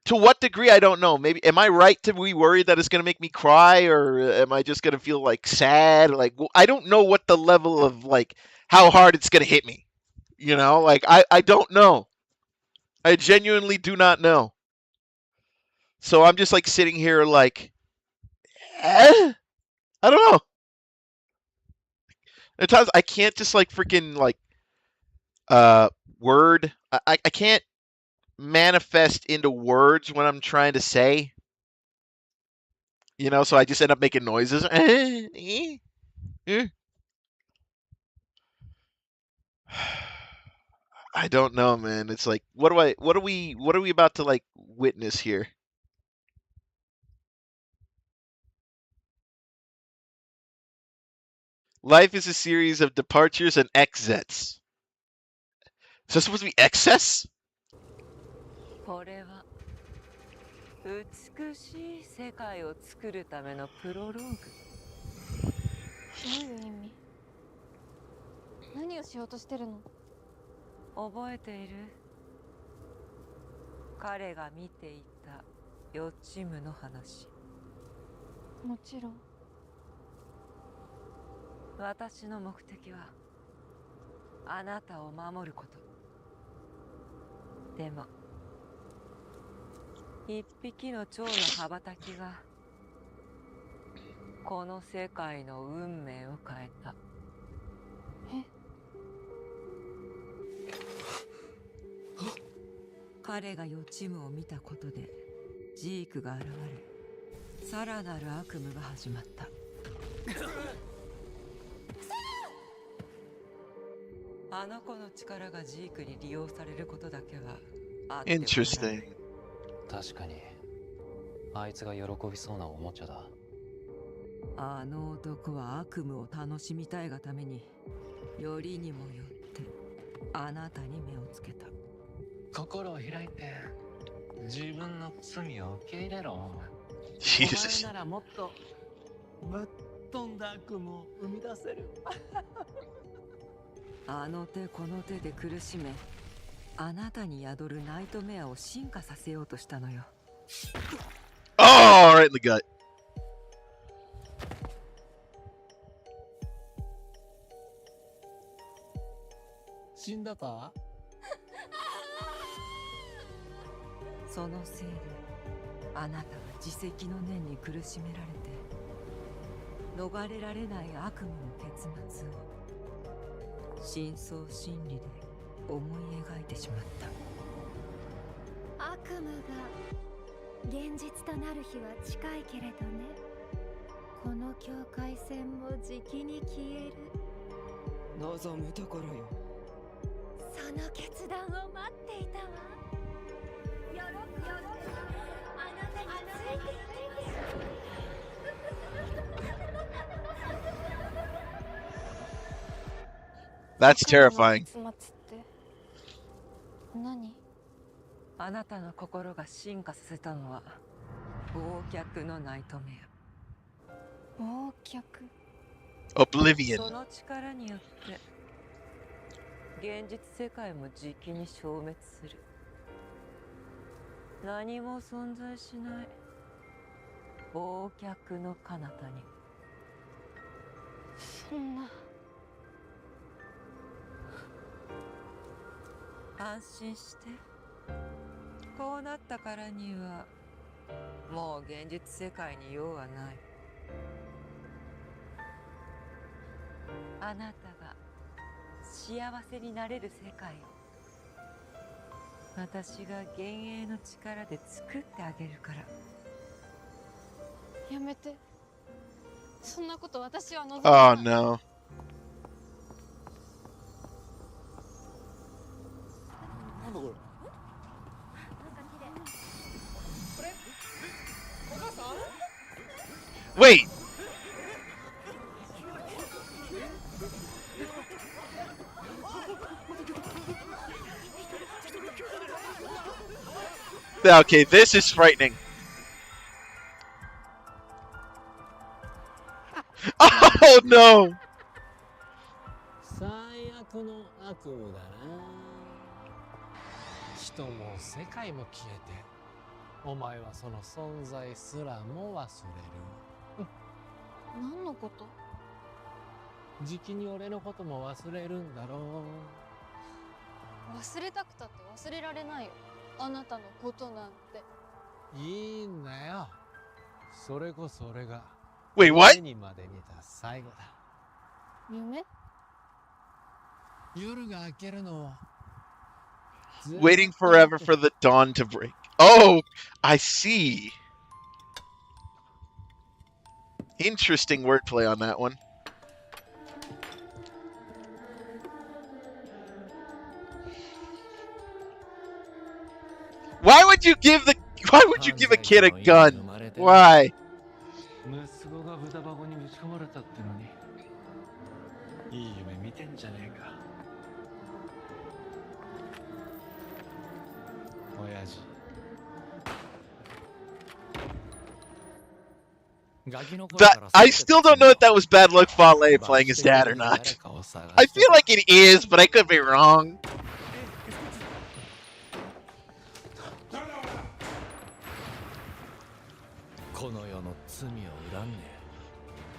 to what degree, I don't know. Maybe, am I right to be worried that it's going to make me cry, or am I just going to feel like sad? Like, I don't know what the level of like how hard it's going to hit me. You know, like I don't know. I genuinely do not know. So I'm just like sitting here like, I don't know. At times I can't just like freaking like word. I can't manifest into words when I'm trying to say. You know, so I just end up making noises. I don't know, man. It's like, what are we about to like witness here? Life is a series of departures and exits. Is this supposed to be excess? これは美しい世界を作るためのプロローグ。どういう意味？何をしようとしてるの？覚えている？彼が見ていた予知夢の話。もちろん。私の目的はあなたを守ること。でも一匹の蝶の羽ばたきがこの世界の運命を変えた。え？彼が予知夢を見たことでジークが現れ、さらなる悪夢が始まった。あの子の力がジークに利用されることだけはあってはならない。Interesting. 確かにあいつが喜びそうなおもちゃだ。あの男は悪夢を楽しみたいがためによりにもよってあなたに目をつけた。心を開いて自分の罪を受け入れろ。Jesus. お前ならもっとぶっ飛んだ悪夢を生み出せる。あの手この手で苦しめ、あなたに宿るナイトメアを進化させようとしたのよ。Oh, right in the gut. 死んだか？そのせいであなたは自責の念に苦しめられて逃れられない悪夢の結末を深層心理で思い描いてしまった。悪夢が現実となる日は近いけれどね。この境界線もじきに消える。望むところよ。その決断を待っていたわ。喜ぶあなたについていきます。That's terrifying. 何？あなたの心が進化させたのは忘却のナイトメア。忘却。Oblivion. その力によって現実世界もじきに消滅する。何も存在しない忘却の彼方に。そんな。安心して。こうなったからにはもう現実世界に用はない。あなたが幸せになれる世界を私が幻影の力で作ってあげるから。やめて。そんなこと私は望む。Oh no. なんだこれ。 Wait. Okay, this is frightening. Oh no! 最悪の悪夢だな。人も世界も消えて、お前はその存在すらも忘れる。何のこと？じきに俺のことも忘れるんだろ忘れたくたって忘れられないよ。あなたのことなんて。う。いいんだよ。それこそ俺が Wait, what? 夢にまで見た最後だ。夢？夜が明けるのを Waiting forever for the dawn to break. Oh, I see. Interesting wordplay on that one. Why would you give a kid a gun? Why? 息子が豚箱にぶち込まれたってのにいい夢見てんじゃねえか。親父 I still don't know if that was Bad Luck Fale playing his dad or not. I feel like it is, but I could be wrong. この世の罪を恨んで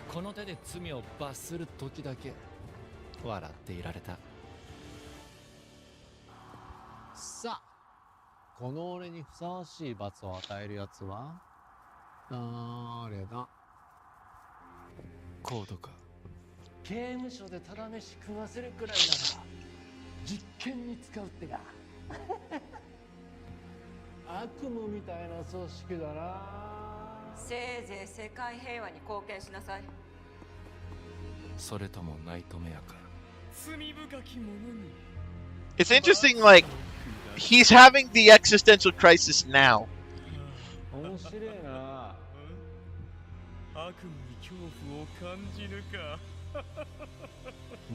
この手で罪を罰する時だけ笑っていられた。さあ、この俺にふさわしい罰を与えるやつは誰だ？コードか。刑務所でただ飯食わせるくらいなら実験に使うってか。悪夢みたいな組織だな。せいぜい世界平和に貢献しなさい。それともナイトメアか。 It's interesting, like, he's having the existential crisis now. 面白いな。悪夢に恐怖を感じるか。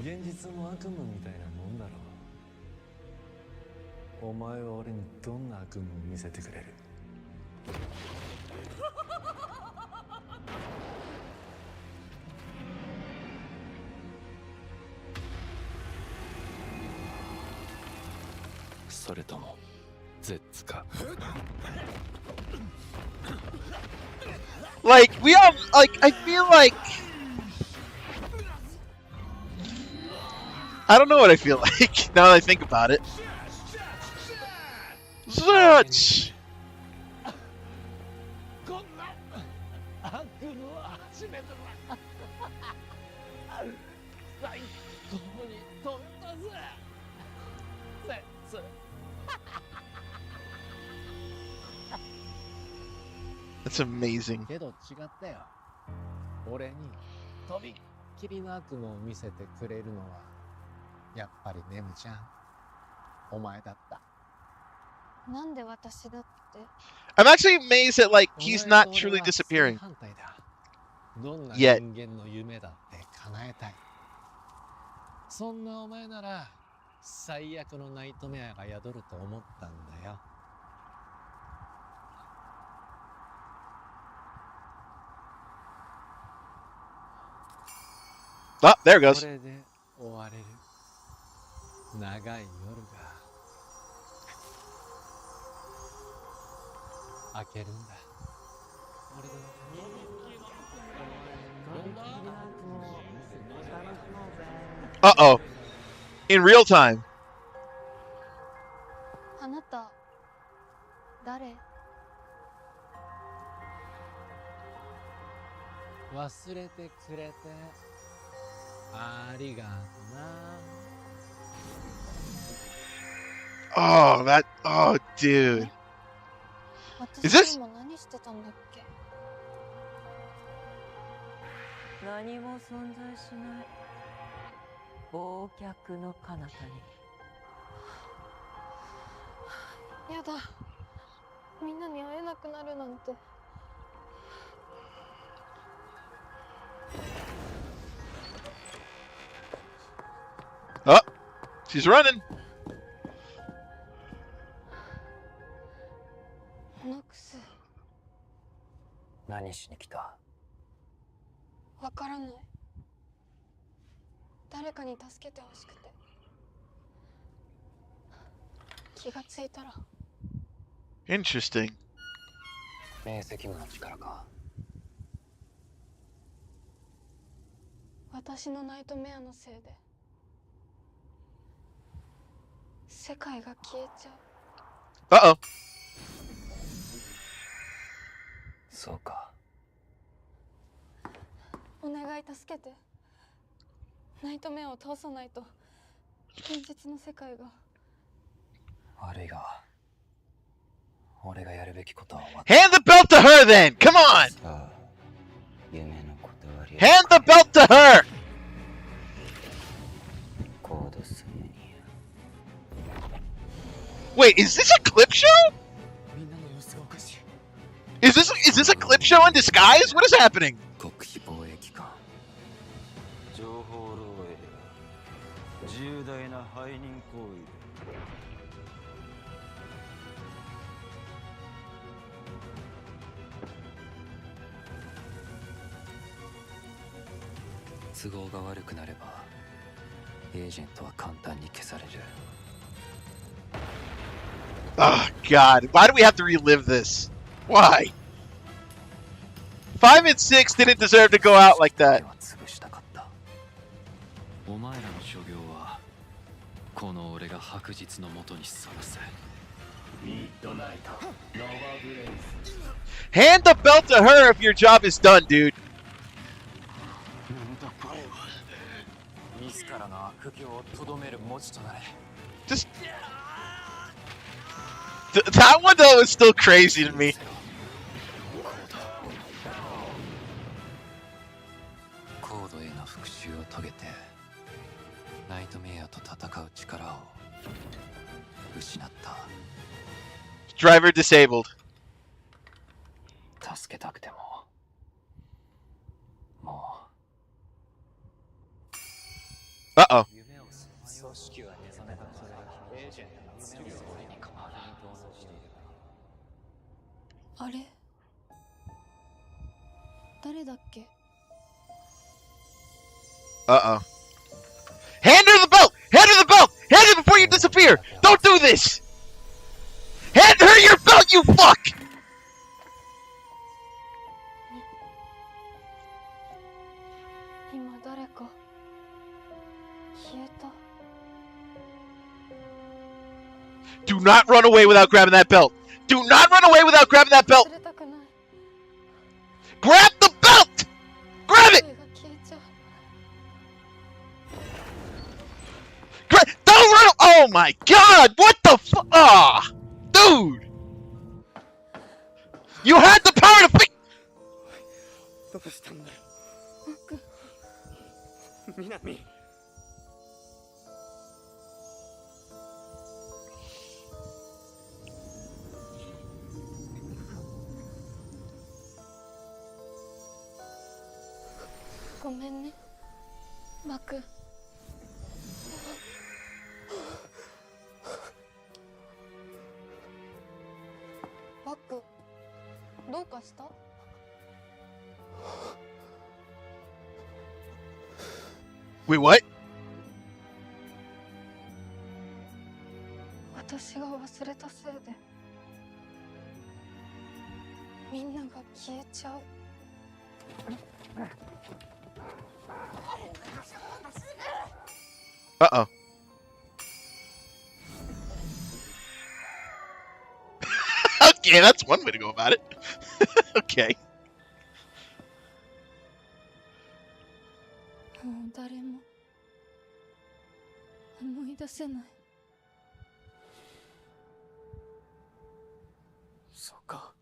現実も悪夢みたいなもんだろう。お前は俺にどんな悪夢を見せてくれる？それともゼッツか。 Like, we all, like, I feel like... I don't know what I feel like, now that I think about it. Such! こんな悪夢は初めてだ。最高に飛んだぜ。ゼッツ。 That's amazing. けど違ったよ。俺にとびっきりの悪夢を見せてくれるのはやっぱりネムちゃん、お前だった。なんで私だって？ I'm actually amazed that, like, he's not truly disappearing. 反対だ。どんな Yet. 人間の夢だって叶えたい。そんなお前なら最悪のナイトメアが宿ると思ったんだよ。Ah, there it こ goes. れで終われる長い夜が明けるんだ。 Uh-oh. In real time. あなた誰？忘れてくれてありがとな。 Oh, that... Oh, dude. Is this... 私今何してたんだっけ？何も存在しない忘却の彼方に。やだ、みんなに会えなくなるなんて。Oh, she's running. ノクス、何しに来た？わからない。誰かに助けてほしくて。気がついたら。Interesting. 明晰夢の力か。私のナイトメアのせいで世界が消えちゃう。 Uh-oh. そうか。お願い助けて。ナイトメアを倒さないと現実の世界が。悪いが、俺がやるべきことは終わっ Hand the belt to her then! Come on! た。さあ、夢の断りを Hand the belt to her! コードするに。 Wait, is this a clip show? みんなの様子がおかしい。 Is this a clip show in disguise? What is happening? 国費防衛機関。情報漏洩や重大な背任行為。都合が悪くなればエージェントは簡単に消される。 Oh, God. Why do we have to relive this? Why? 5 and 6 didn't deserve to go out like that. 潰したかった。お前らの所業はこの俺が白日のもとにさらせ。 Hand the belt to her if your job is done, dude. 自らの悪行をとどめる文字となれ。 Just... that one, though, is still crazy to me. コードへの復讐を遂げてナイトメアと戦う力を失った。 Driver disabled. 助けたくてもも Uh-oh. う夢を組織は目覚めたからエージェントが夢を追いに構わない。あれ誰だっけ？ Uh-oh. Hand her the belt! Hand her the belt! Hand it before you disappear! Don't do this! Hand her your belt, you fuck! 今誰か消えた。 Do not run away without grabbing that belt! Do not run away without grabbing that belt! 忘れたくない。 Grab the belt! Grab it! 声が消えちゃう。 Don't run! Oh my god! What the fu- Ah! Dude! You had the power to fix- どうしたんだよ。南。ごめんね、マク。かした？Wait, what? 私が忘れたせいでみんなが消えちゃう。Uh-oh. Okay, that's one way to go about it. Okay. もう誰も思い出せない。そうか。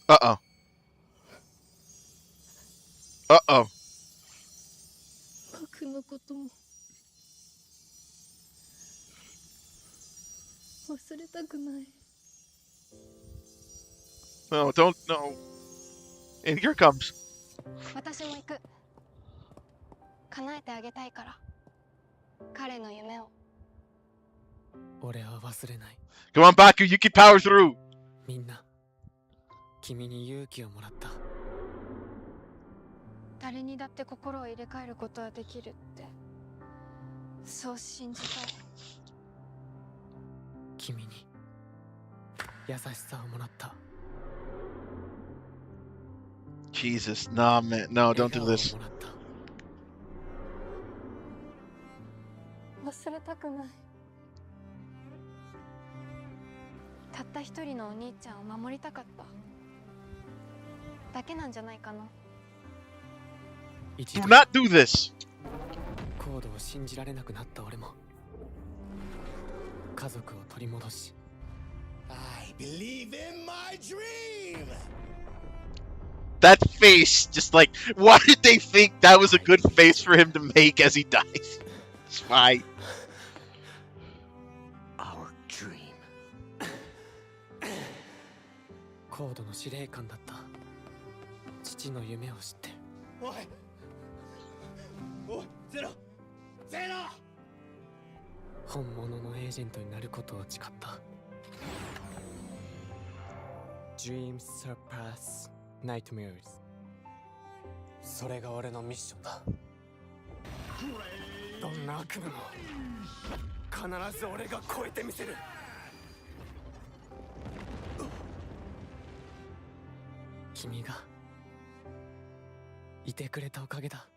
Uh-oh. Uh-oh. 僕のことも忘れたくない。 No, don't, no. And here it comes. 私も行く。叶えてあげたいから、彼の夢を。俺は忘れない。 Come on, Baku, you can power through. みんな、君に勇気をもらった。誰にだって心を入れ替えることはできるって、そう信じたい。君に優しさをもらった。 Jesus, nah, man. No, don't do this. 忘れたくない。たった一人のお兄ちゃんを守りたかっただけなんじゃないかな。 Do not do this. コードを信じられなくなった俺も家族を取り戻し、 I believe in my dream! That face, just like, why did they think that was a good face for him to make as he dies? It's fine. Our dream. コードの司令官だった父の夢を知って、おいおい、ゼロゼロ。本物のエージェントになることを誓った。 Dreams surpass nightmares。 それが俺のミッションだ。どんな悪夢も必ず俺が超えてみせる。君がいてくれたおかげだ。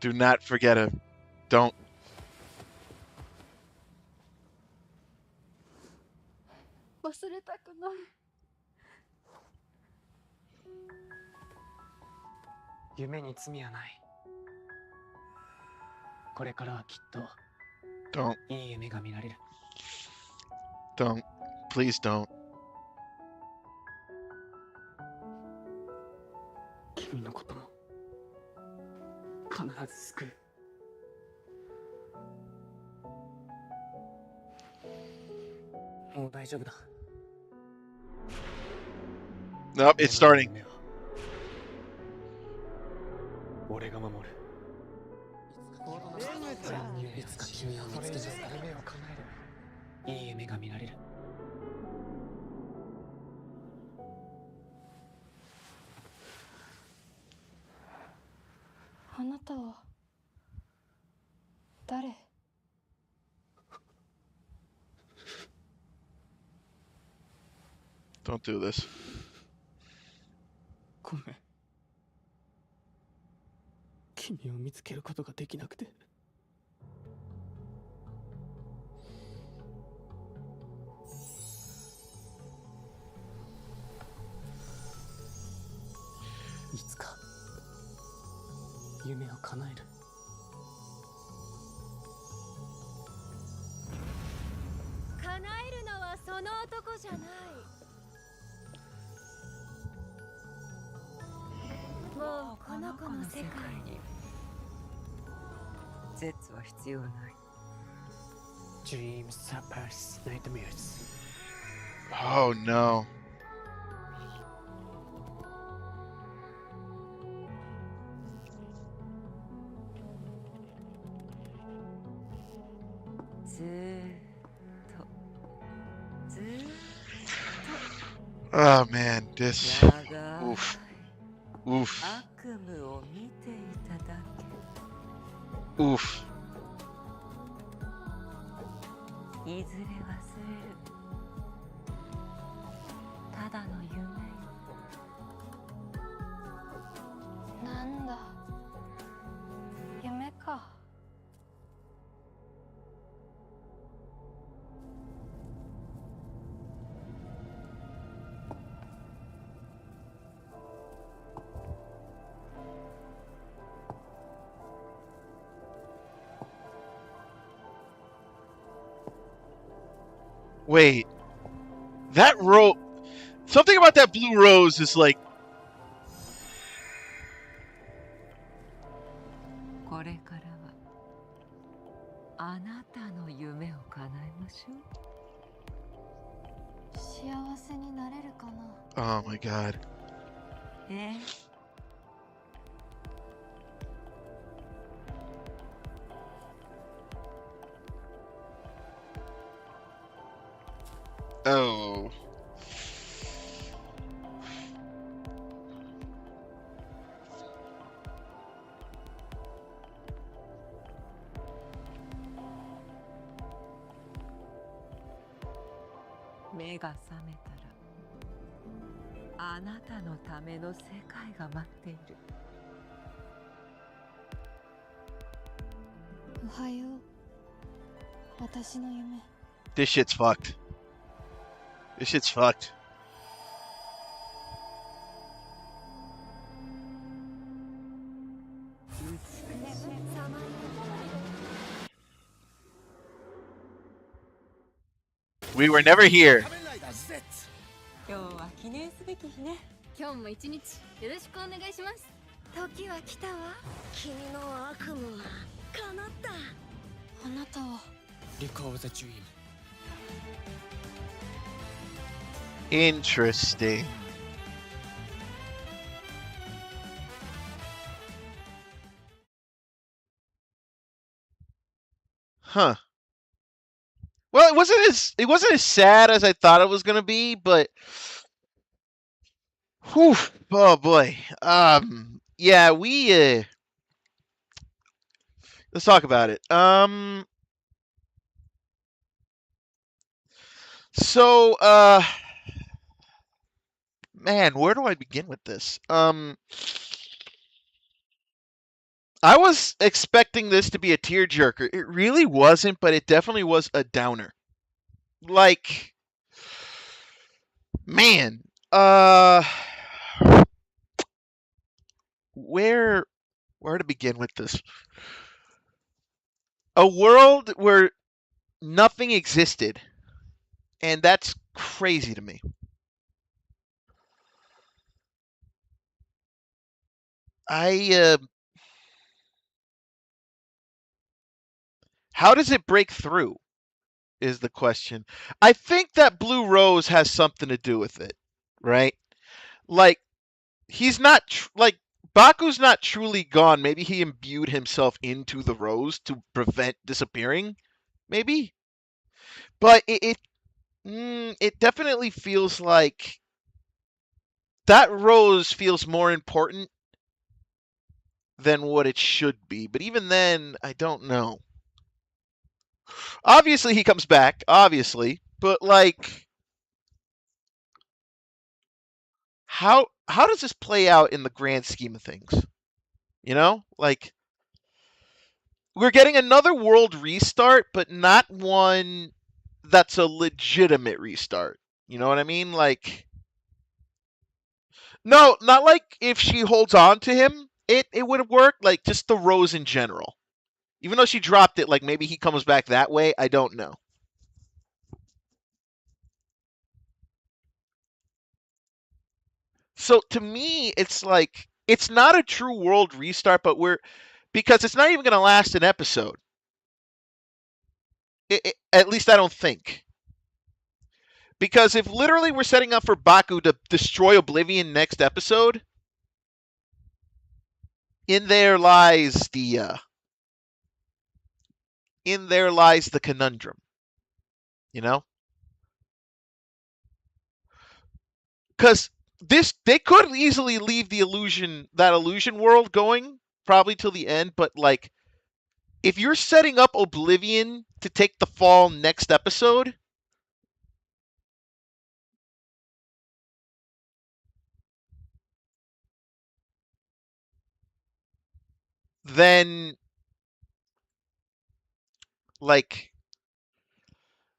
Do not forget him. Don't. 忘れたくない。夢に罪はない。これからはきっと Don't. いい夢が見られる。 Don't. Please don't. 君のことも必ず救う。もう大丈夫だ。 Nope, it's starting. 俺が守る。いつか君を見つけて夢を叶える。いい夢が見られる。あなたは誰？ Don't do this. ごめん。君を見つけることができなくて。いつか夢を叶える。叶えるのはその男じゃない。もうこの子の世界にゼッツは必要ない。 Dreams surpass nightmares。 Oh no. 「Oh man, this. 長 Oof. い Oof. 悪夢を見ていただ Oof. けいずれ忘れるただの夢なんだ夢か。Wait. That rose. Something about that blue rose is like. これからはあなたの夢を叶えましょう。幸せになれるかな。 Oh my god. ええ Oh. 目が覚めたらあなたのための世界が待っている。おはよう。私の夢。 This shit's fucked. This shit's fucked. We were never here. 仮面ライダー Z 今日は記念すべき日ね。今日も一日よろしくお願いします。時は来たわ。君の悪夢は叶った。あなたは Recall the dream. Interesting. Huh. Well, it wasn't as sad as I thought it was gonna be, but whew, oh boy. Yeah, let's talk about it. So man, where do I begin with this? I was expecting this to be a tearjerker. It really wasn't, but it definitely was a downer. Like, man, where to begin with this? A world where nothing existed, and that's crazy to me. How does it break through is the question. I think that Blue Rose has something to do with it, right? Like, he's not, like, Baku's not truly gone. Maybe he imbued himself into the rose to prevent disappearing, maybe? But it definitely feels like that rose feels more important than what it should be. But even then, I don't know. Obviously, he comes back, obviously, but like, how does this play out in the grand scheme of things? You know, like, we're getting another world restart, but not one that's a legitimate restart. You know what I mean? Like, no, not like if she holds on to him, it would have worked. Like, just the rose in general. Even though she dropped it, like, maybe he comes back that way. I don't know. So to me, it's like, it's not a true world restart, but because it's not even going to last an episode. At least I don't think. Because if literally we're setting up for Baku to destroy Oblivion next episode, in there lies the in there lies the conundrum. You know? Because they could easily leave that illusion world going probably till the end, but like if you're setting up Oblivion to take the fall next episode, then like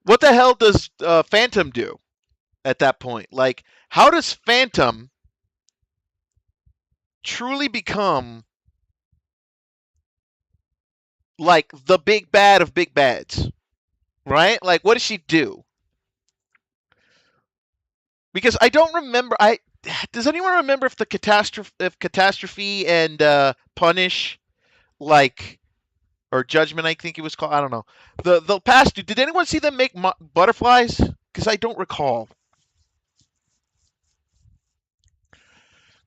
what the hell does Phantom do at that point? Like, how does Phantom truly become like the big bad of big bads? Right? Like, what does she do? Because I don't remember. Does anyone remember if catastrophe and punish like or judgment? I think it was called. I don't know. The past. Did anyone see them make butterflies? Because I don't recall.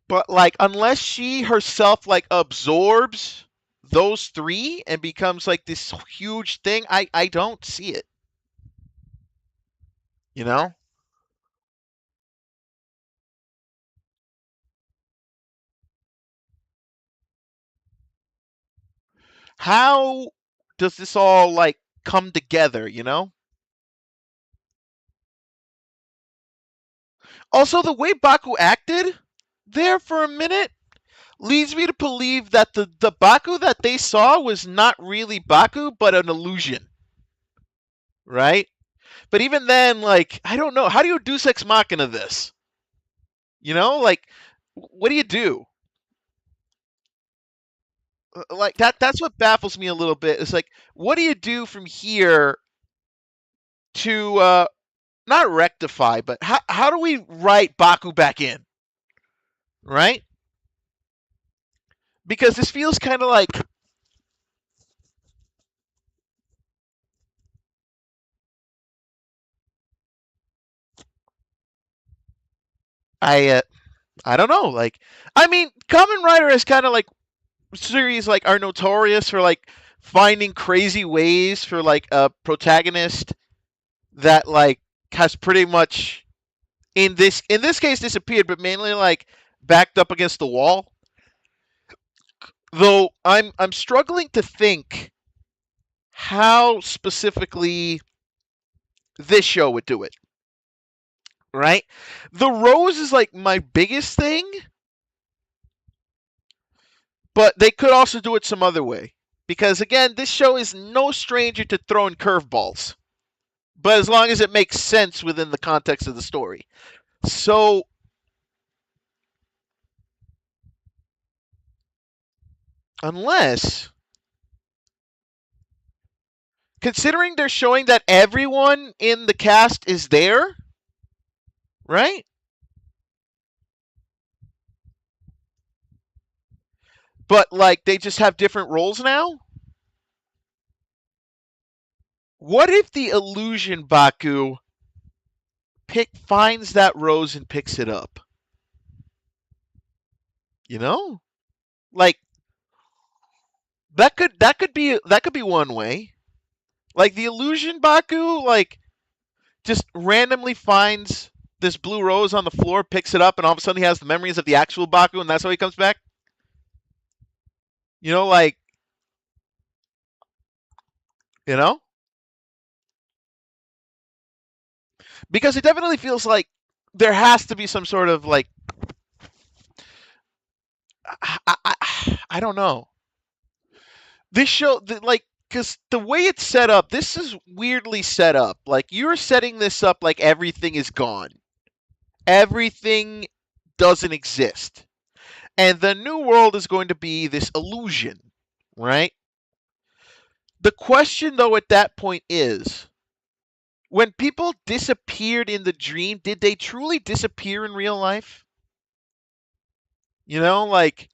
But like, unless she herself like absorbs those three and becomes like this huge thing, I don't see it. You know? How does this all like come together, you know? Also, the way Baku acted there for a minute leads me to believe that the Baku that they saw was not really Baku, but an illusion. Right? But even then, like, I don't know. How do you Deus Ex Machina this? You know? Like, what do you do? Like, that's what baffles me a little bit. It's like, what do you do from here to, not rectify, but how do we write Baku back in? Right? Because this feels kind of like I don't know. Like, I mean, Kamen Rider is kind of like series like are notorious for like finding crazy ways for like a protagonist that like has pretty much in this case disappeared, but mainly like backed up against the wall. Though I'm struggling to think how specifically this show would do it. Right? The rose is like my biggest thing, but they could also do it some other way. Because again, this show is no stranger to throwing curveballs. But as long as it makes sense within the context of the story. So unless considering they're showing that everyone in the cast is there, right? But like they just have different roles now? What if the illusion Baku finds that rose and picks it up? You know? Like that could be one way. Like the illusion Baku like just randomly finds this blue rose on the floor, picks it up, and all of a sudden he has the memories of the actual Baku, and that's how he comes back. You know, like, you know? Because it definitely feels like there has to be some sort of like, I don't know. This show, like, because the way it's set up, this is weirdly set up. Like, you're setting this up like everything is gone. Everything doesn't exist. And the new world is going to be this illusion, right? The question, though, at that point is, when people disappeared in the dream, did they truly disappear in real life? You know, like,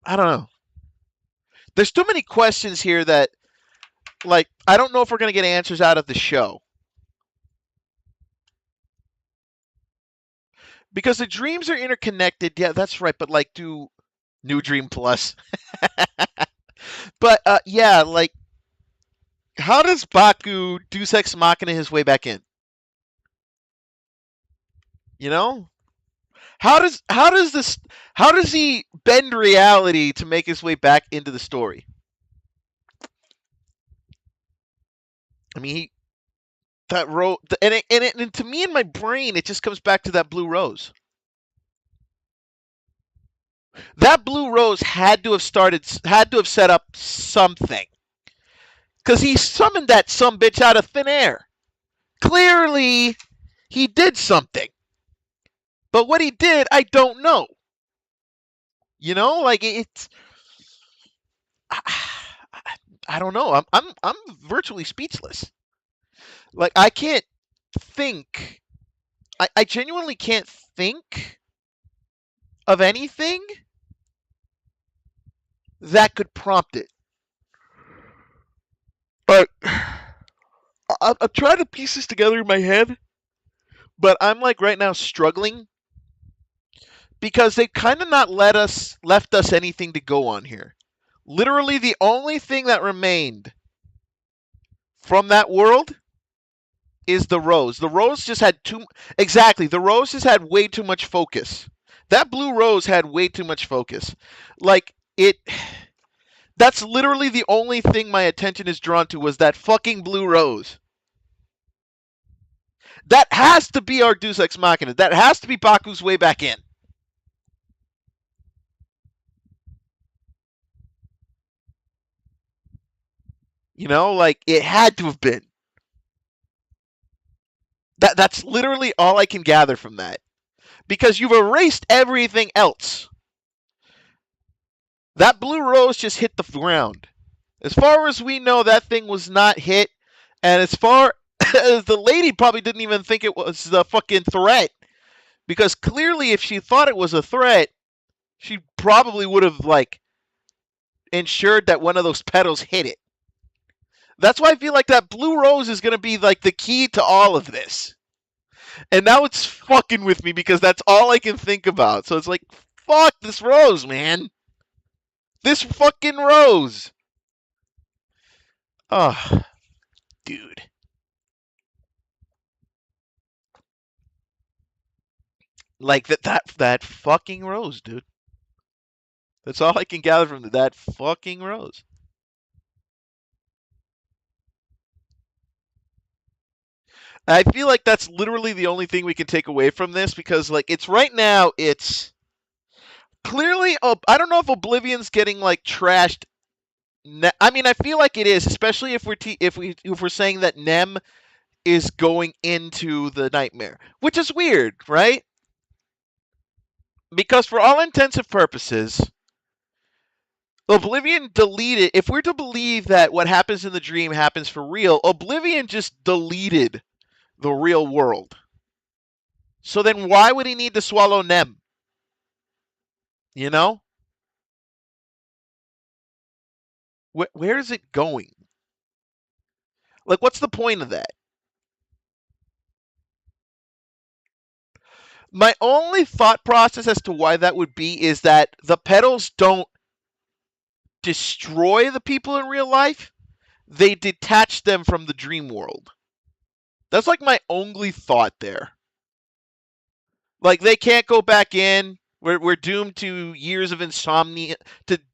I don't know. There's too many questions here that, like, I don't know if we're going to get answers out of the show. Because the dreams are interconnected. Yeah, that's right. But, like, do New Dream Plus. But yeah, like, how does Baku Deus Ex Machina his way back in? You know, how does he bend reality to make his way back into the story? I mean, that rose, and to me in my brain, it just comes back to that blue rose. That blue rose had to have set up something, because he summoned that some bitch out of thin air. Clearly, he did something, but what he did, I don't know. You know, like it's. I don't know. I'm virtually speechless. Like I can't think. I genuinely can't think of anything that could prompt it. But I'm trying to piece this together in my head, but I'm like right now struggling because they kind of not left us anything to go on here. Literally, the only thing that remained from that world is the rose. The rose just had exactly. The rose just had way too much focus. That blue rose had way too much focus. Like it. That's literally the only thing my attention is drawn to was that fucking blue rose. That has to be our Deus Ex Machina. That has to be Baku's way back in. You know, like it had to have been. That's literally all I can gather from that. Because you've erased everything else. That blue rose just hit the ground. As far as we know, that thing was not hit. And as far as the lady probably didn't even think it was the fucking threat. Because clearly, if she thought it was a threat, she probably would have, like, ensured that one of those petals hit it. That's why I feel like that blue rose is going to be, like, the key to all of this. And now it's fucking with me because that's all I can think about. So it's like, fuck this rose, man. This fucking rose. Oh, dude. Like that fucking rose, dude. That's all I can gather from that fucking rose. I feel like that's literally the only thing we can take away from this because, like, it's right now, it's clearly. I don't know if Oblivion's getting like trashed. I mean, I feel like it is, especially if we're saying that Nem is going into the nightmare, which is weird, right? Because for all intents and purposes, Oblivion deleted. If we're to believe that what happens in the dream happens for real, Oblivion just deleted the real world. So then why would he need to swallow Nem? You know? Where is it going? Like, what's the point of that? My only thought process as to why that would be is that the petals don't destroy the people in real life. They detach them from the dream world. That's like my only thought there. Like, they can't go back in. We're doomed to years of insomnia,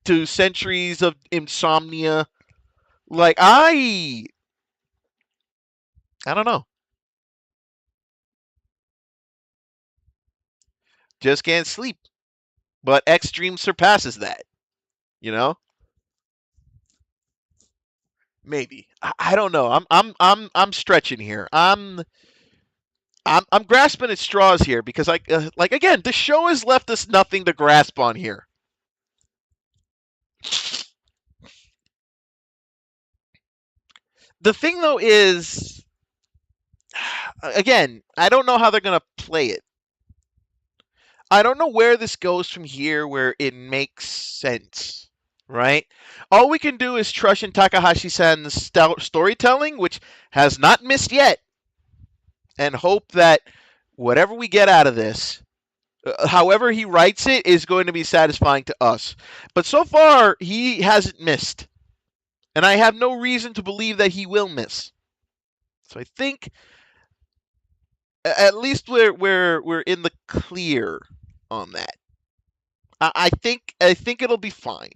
to centuries of insomnia. Like, I don't know. Just can't sleep. But X Dream surpasses that. You know? Maybe. I don't know. I'm stretching here. I'm grasping at straws here because like again, the show has left us nothing to grasp on here. The thing though is, again, I don't know how they're gonna play it. I don't know where this goes from here where it makes sense, right? All we can do is trust in Takahashi-san's storytelling, which has not missed yet, and hope that whatever we get out of this, however he writes it, is going to be satisfying to us. But so far, he hasn't missed. And I have no reason to believe that he will miss. So I think at least we're in the clear on that. I think it'll be fine.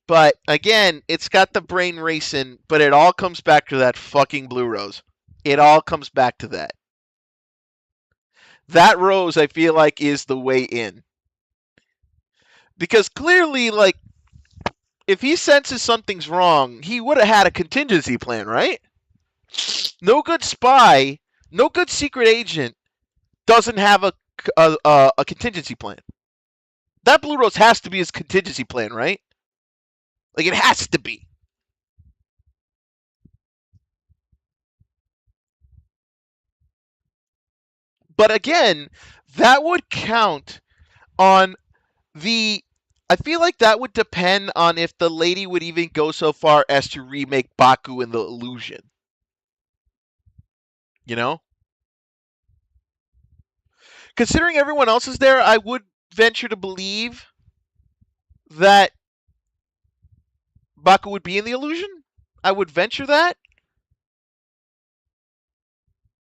But again, it's got the brain racing, but it all comes back to that fucking blue rose. It all comes back to that. That rose, I feel like, is the way in. Because clearly, like, if he senses something's wrong, he would have had a contingency plan, right? No good spy, no good secret agent doesn't have a contingency plan. That blue rose has to be his contingency plan, right? Like, it has to be. But again, that would count on the... I feel like that would depend on if the lady would even go so far as to remake Baku in the Illusion. You know? Considering everyone else is there, I would venture to believe that Baku would be in the Illusion. I would venture that.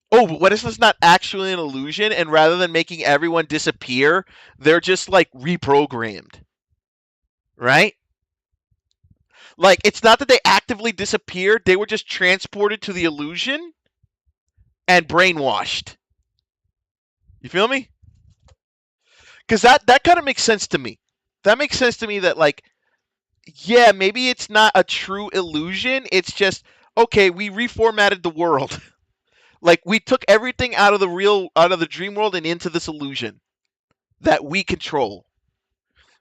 Oh, but what if it's not actually an illusion, and rather than making everyone disappear, they're just, like, reprogrammed? Right? Like, it's not that they actively disappeared, they were just transported to the illusion and brainwashed. You feel me? Because that kind of makes sense to me. That makes sense to me that, like, yeah, maybe it's not a true illusion, it's just, okay, we reformatted the world. Like, we took everything out of the dream world and into this illusion that we control.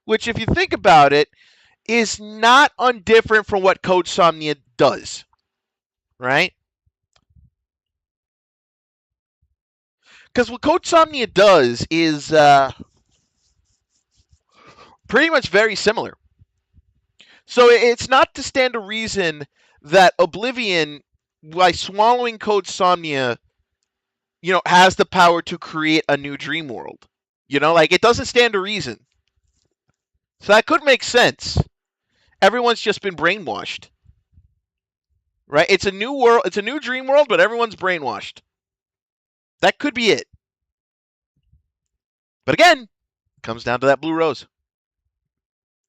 Which, if you think about it, is not undifferent from what Code Somnia does. Right? Because what Code Somnia does is pretty much very similar. So it's not to stand to reason that Oblivion, by swallowing Code Somnia, you know, has the power to create a new dream world. You know, like, it doesn't stand to reason. So that could make sense. Everyone's just been brainwashed. Right? It's a new world, it's a new dream world, but everyone's brainwashed. That could be it. But again, comes down to that blue rose.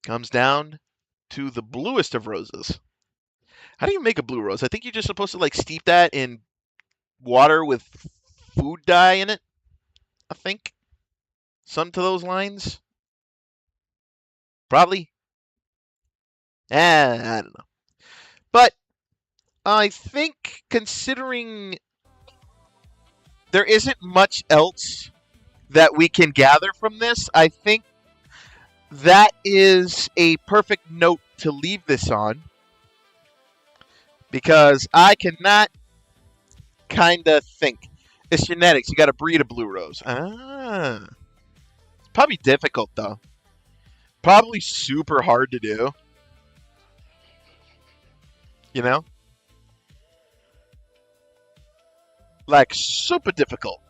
Comes down to the bluest of roses. How do you make a blue rose? I think you're just supposed to, like, steep that in water with food dye in it. I think. Something to those lines. Probably. I don't know. But I think, considering there isn't much else that we can gather from this, I think that is a perfect note to leave this on. Because I cannot kind of think. It's genetics. You got to breed a blue rose. Ah. It's probably difficult, though. Probably super hard to do. You know? Like, super difficult.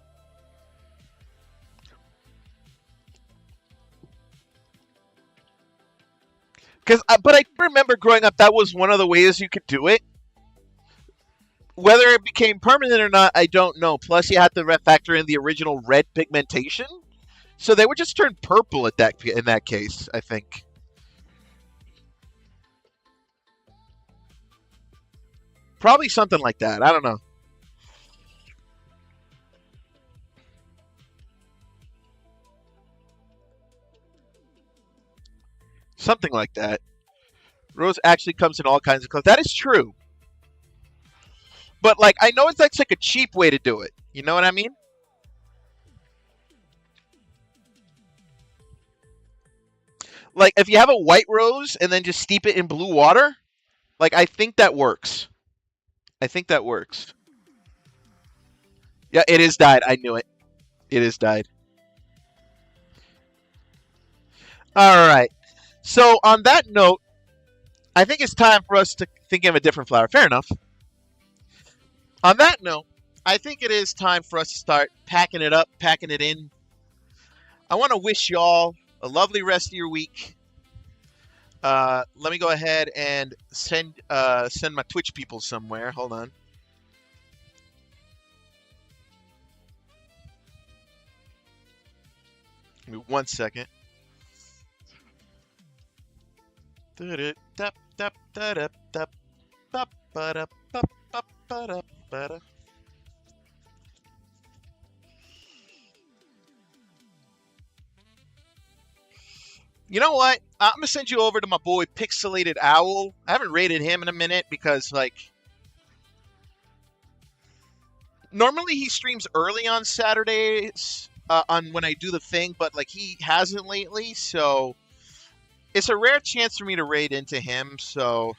But I remember growing up, that was one of the ways you could do it. Whether it became permanent or not, I don't know. Plus, you had to factor in the original red pigmentation. So they would just turn purple in that case, I think. Probably something like that. I don't know. Something like that. Rose actually comes in all kinds of colors. That is true. But, like, I know it's like a cheap way to do it. You know what I mean? Like, if you have a white rose and then just steep it in blue water, like, I think that works. I think that works. Yeah, it is dyed. I knew it. It is dyed. Alright. So, on that note, I think it's time for us to think of a different flower. Fair enough. On that note, I think it is time for us to start packing it up, packing it in. I want to wish y'all a lovely rest of your week. Let me go ahead and send my Twitch people somewhere. Hold on. Give me 1 second. You know what? I'm gonna send you over to my boy Pixelated Owl. I haven't rated him in a minute because, like, normally he streams early on Saturdays on when I do the thing, but like he hasn't lately, so it's a rare chance for me to raid into him. So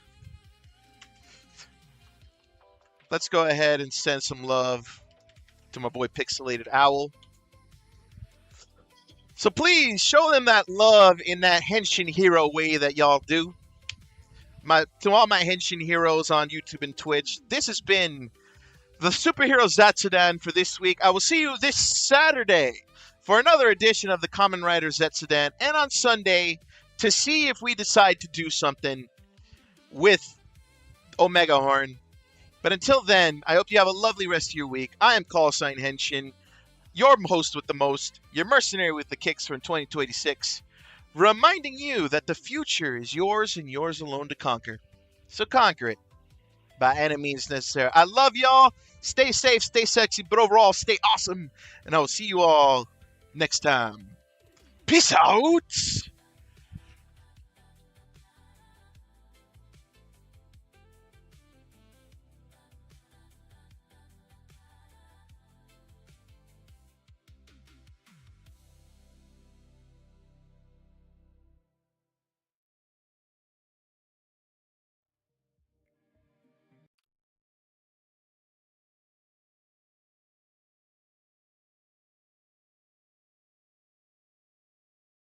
let's go ahead and send some love to my boy Pixelated Owl. So please show them that love in that henshin hero way that y'all do. To all my henshin heroes on YouTube and Twitch, this has been the Superhero Zatsudan for this week. I will see you this Saturday for another edition of the Kamen Rider ZEZTZ-udan, and on Sunday to see if we decide to do something with Omega Horn. But until then, I hope you have a lovely rest of your week. I am Callsign Henshin, your host with the most, your mercenary with the kicks from 2026, reminding you that the future is yours and yours alone to conquer. So conquer it by any means necessary. I love y'all. Stay safe, stay sexy, but overall, stay awesome. And I will see you all next time. Peace out.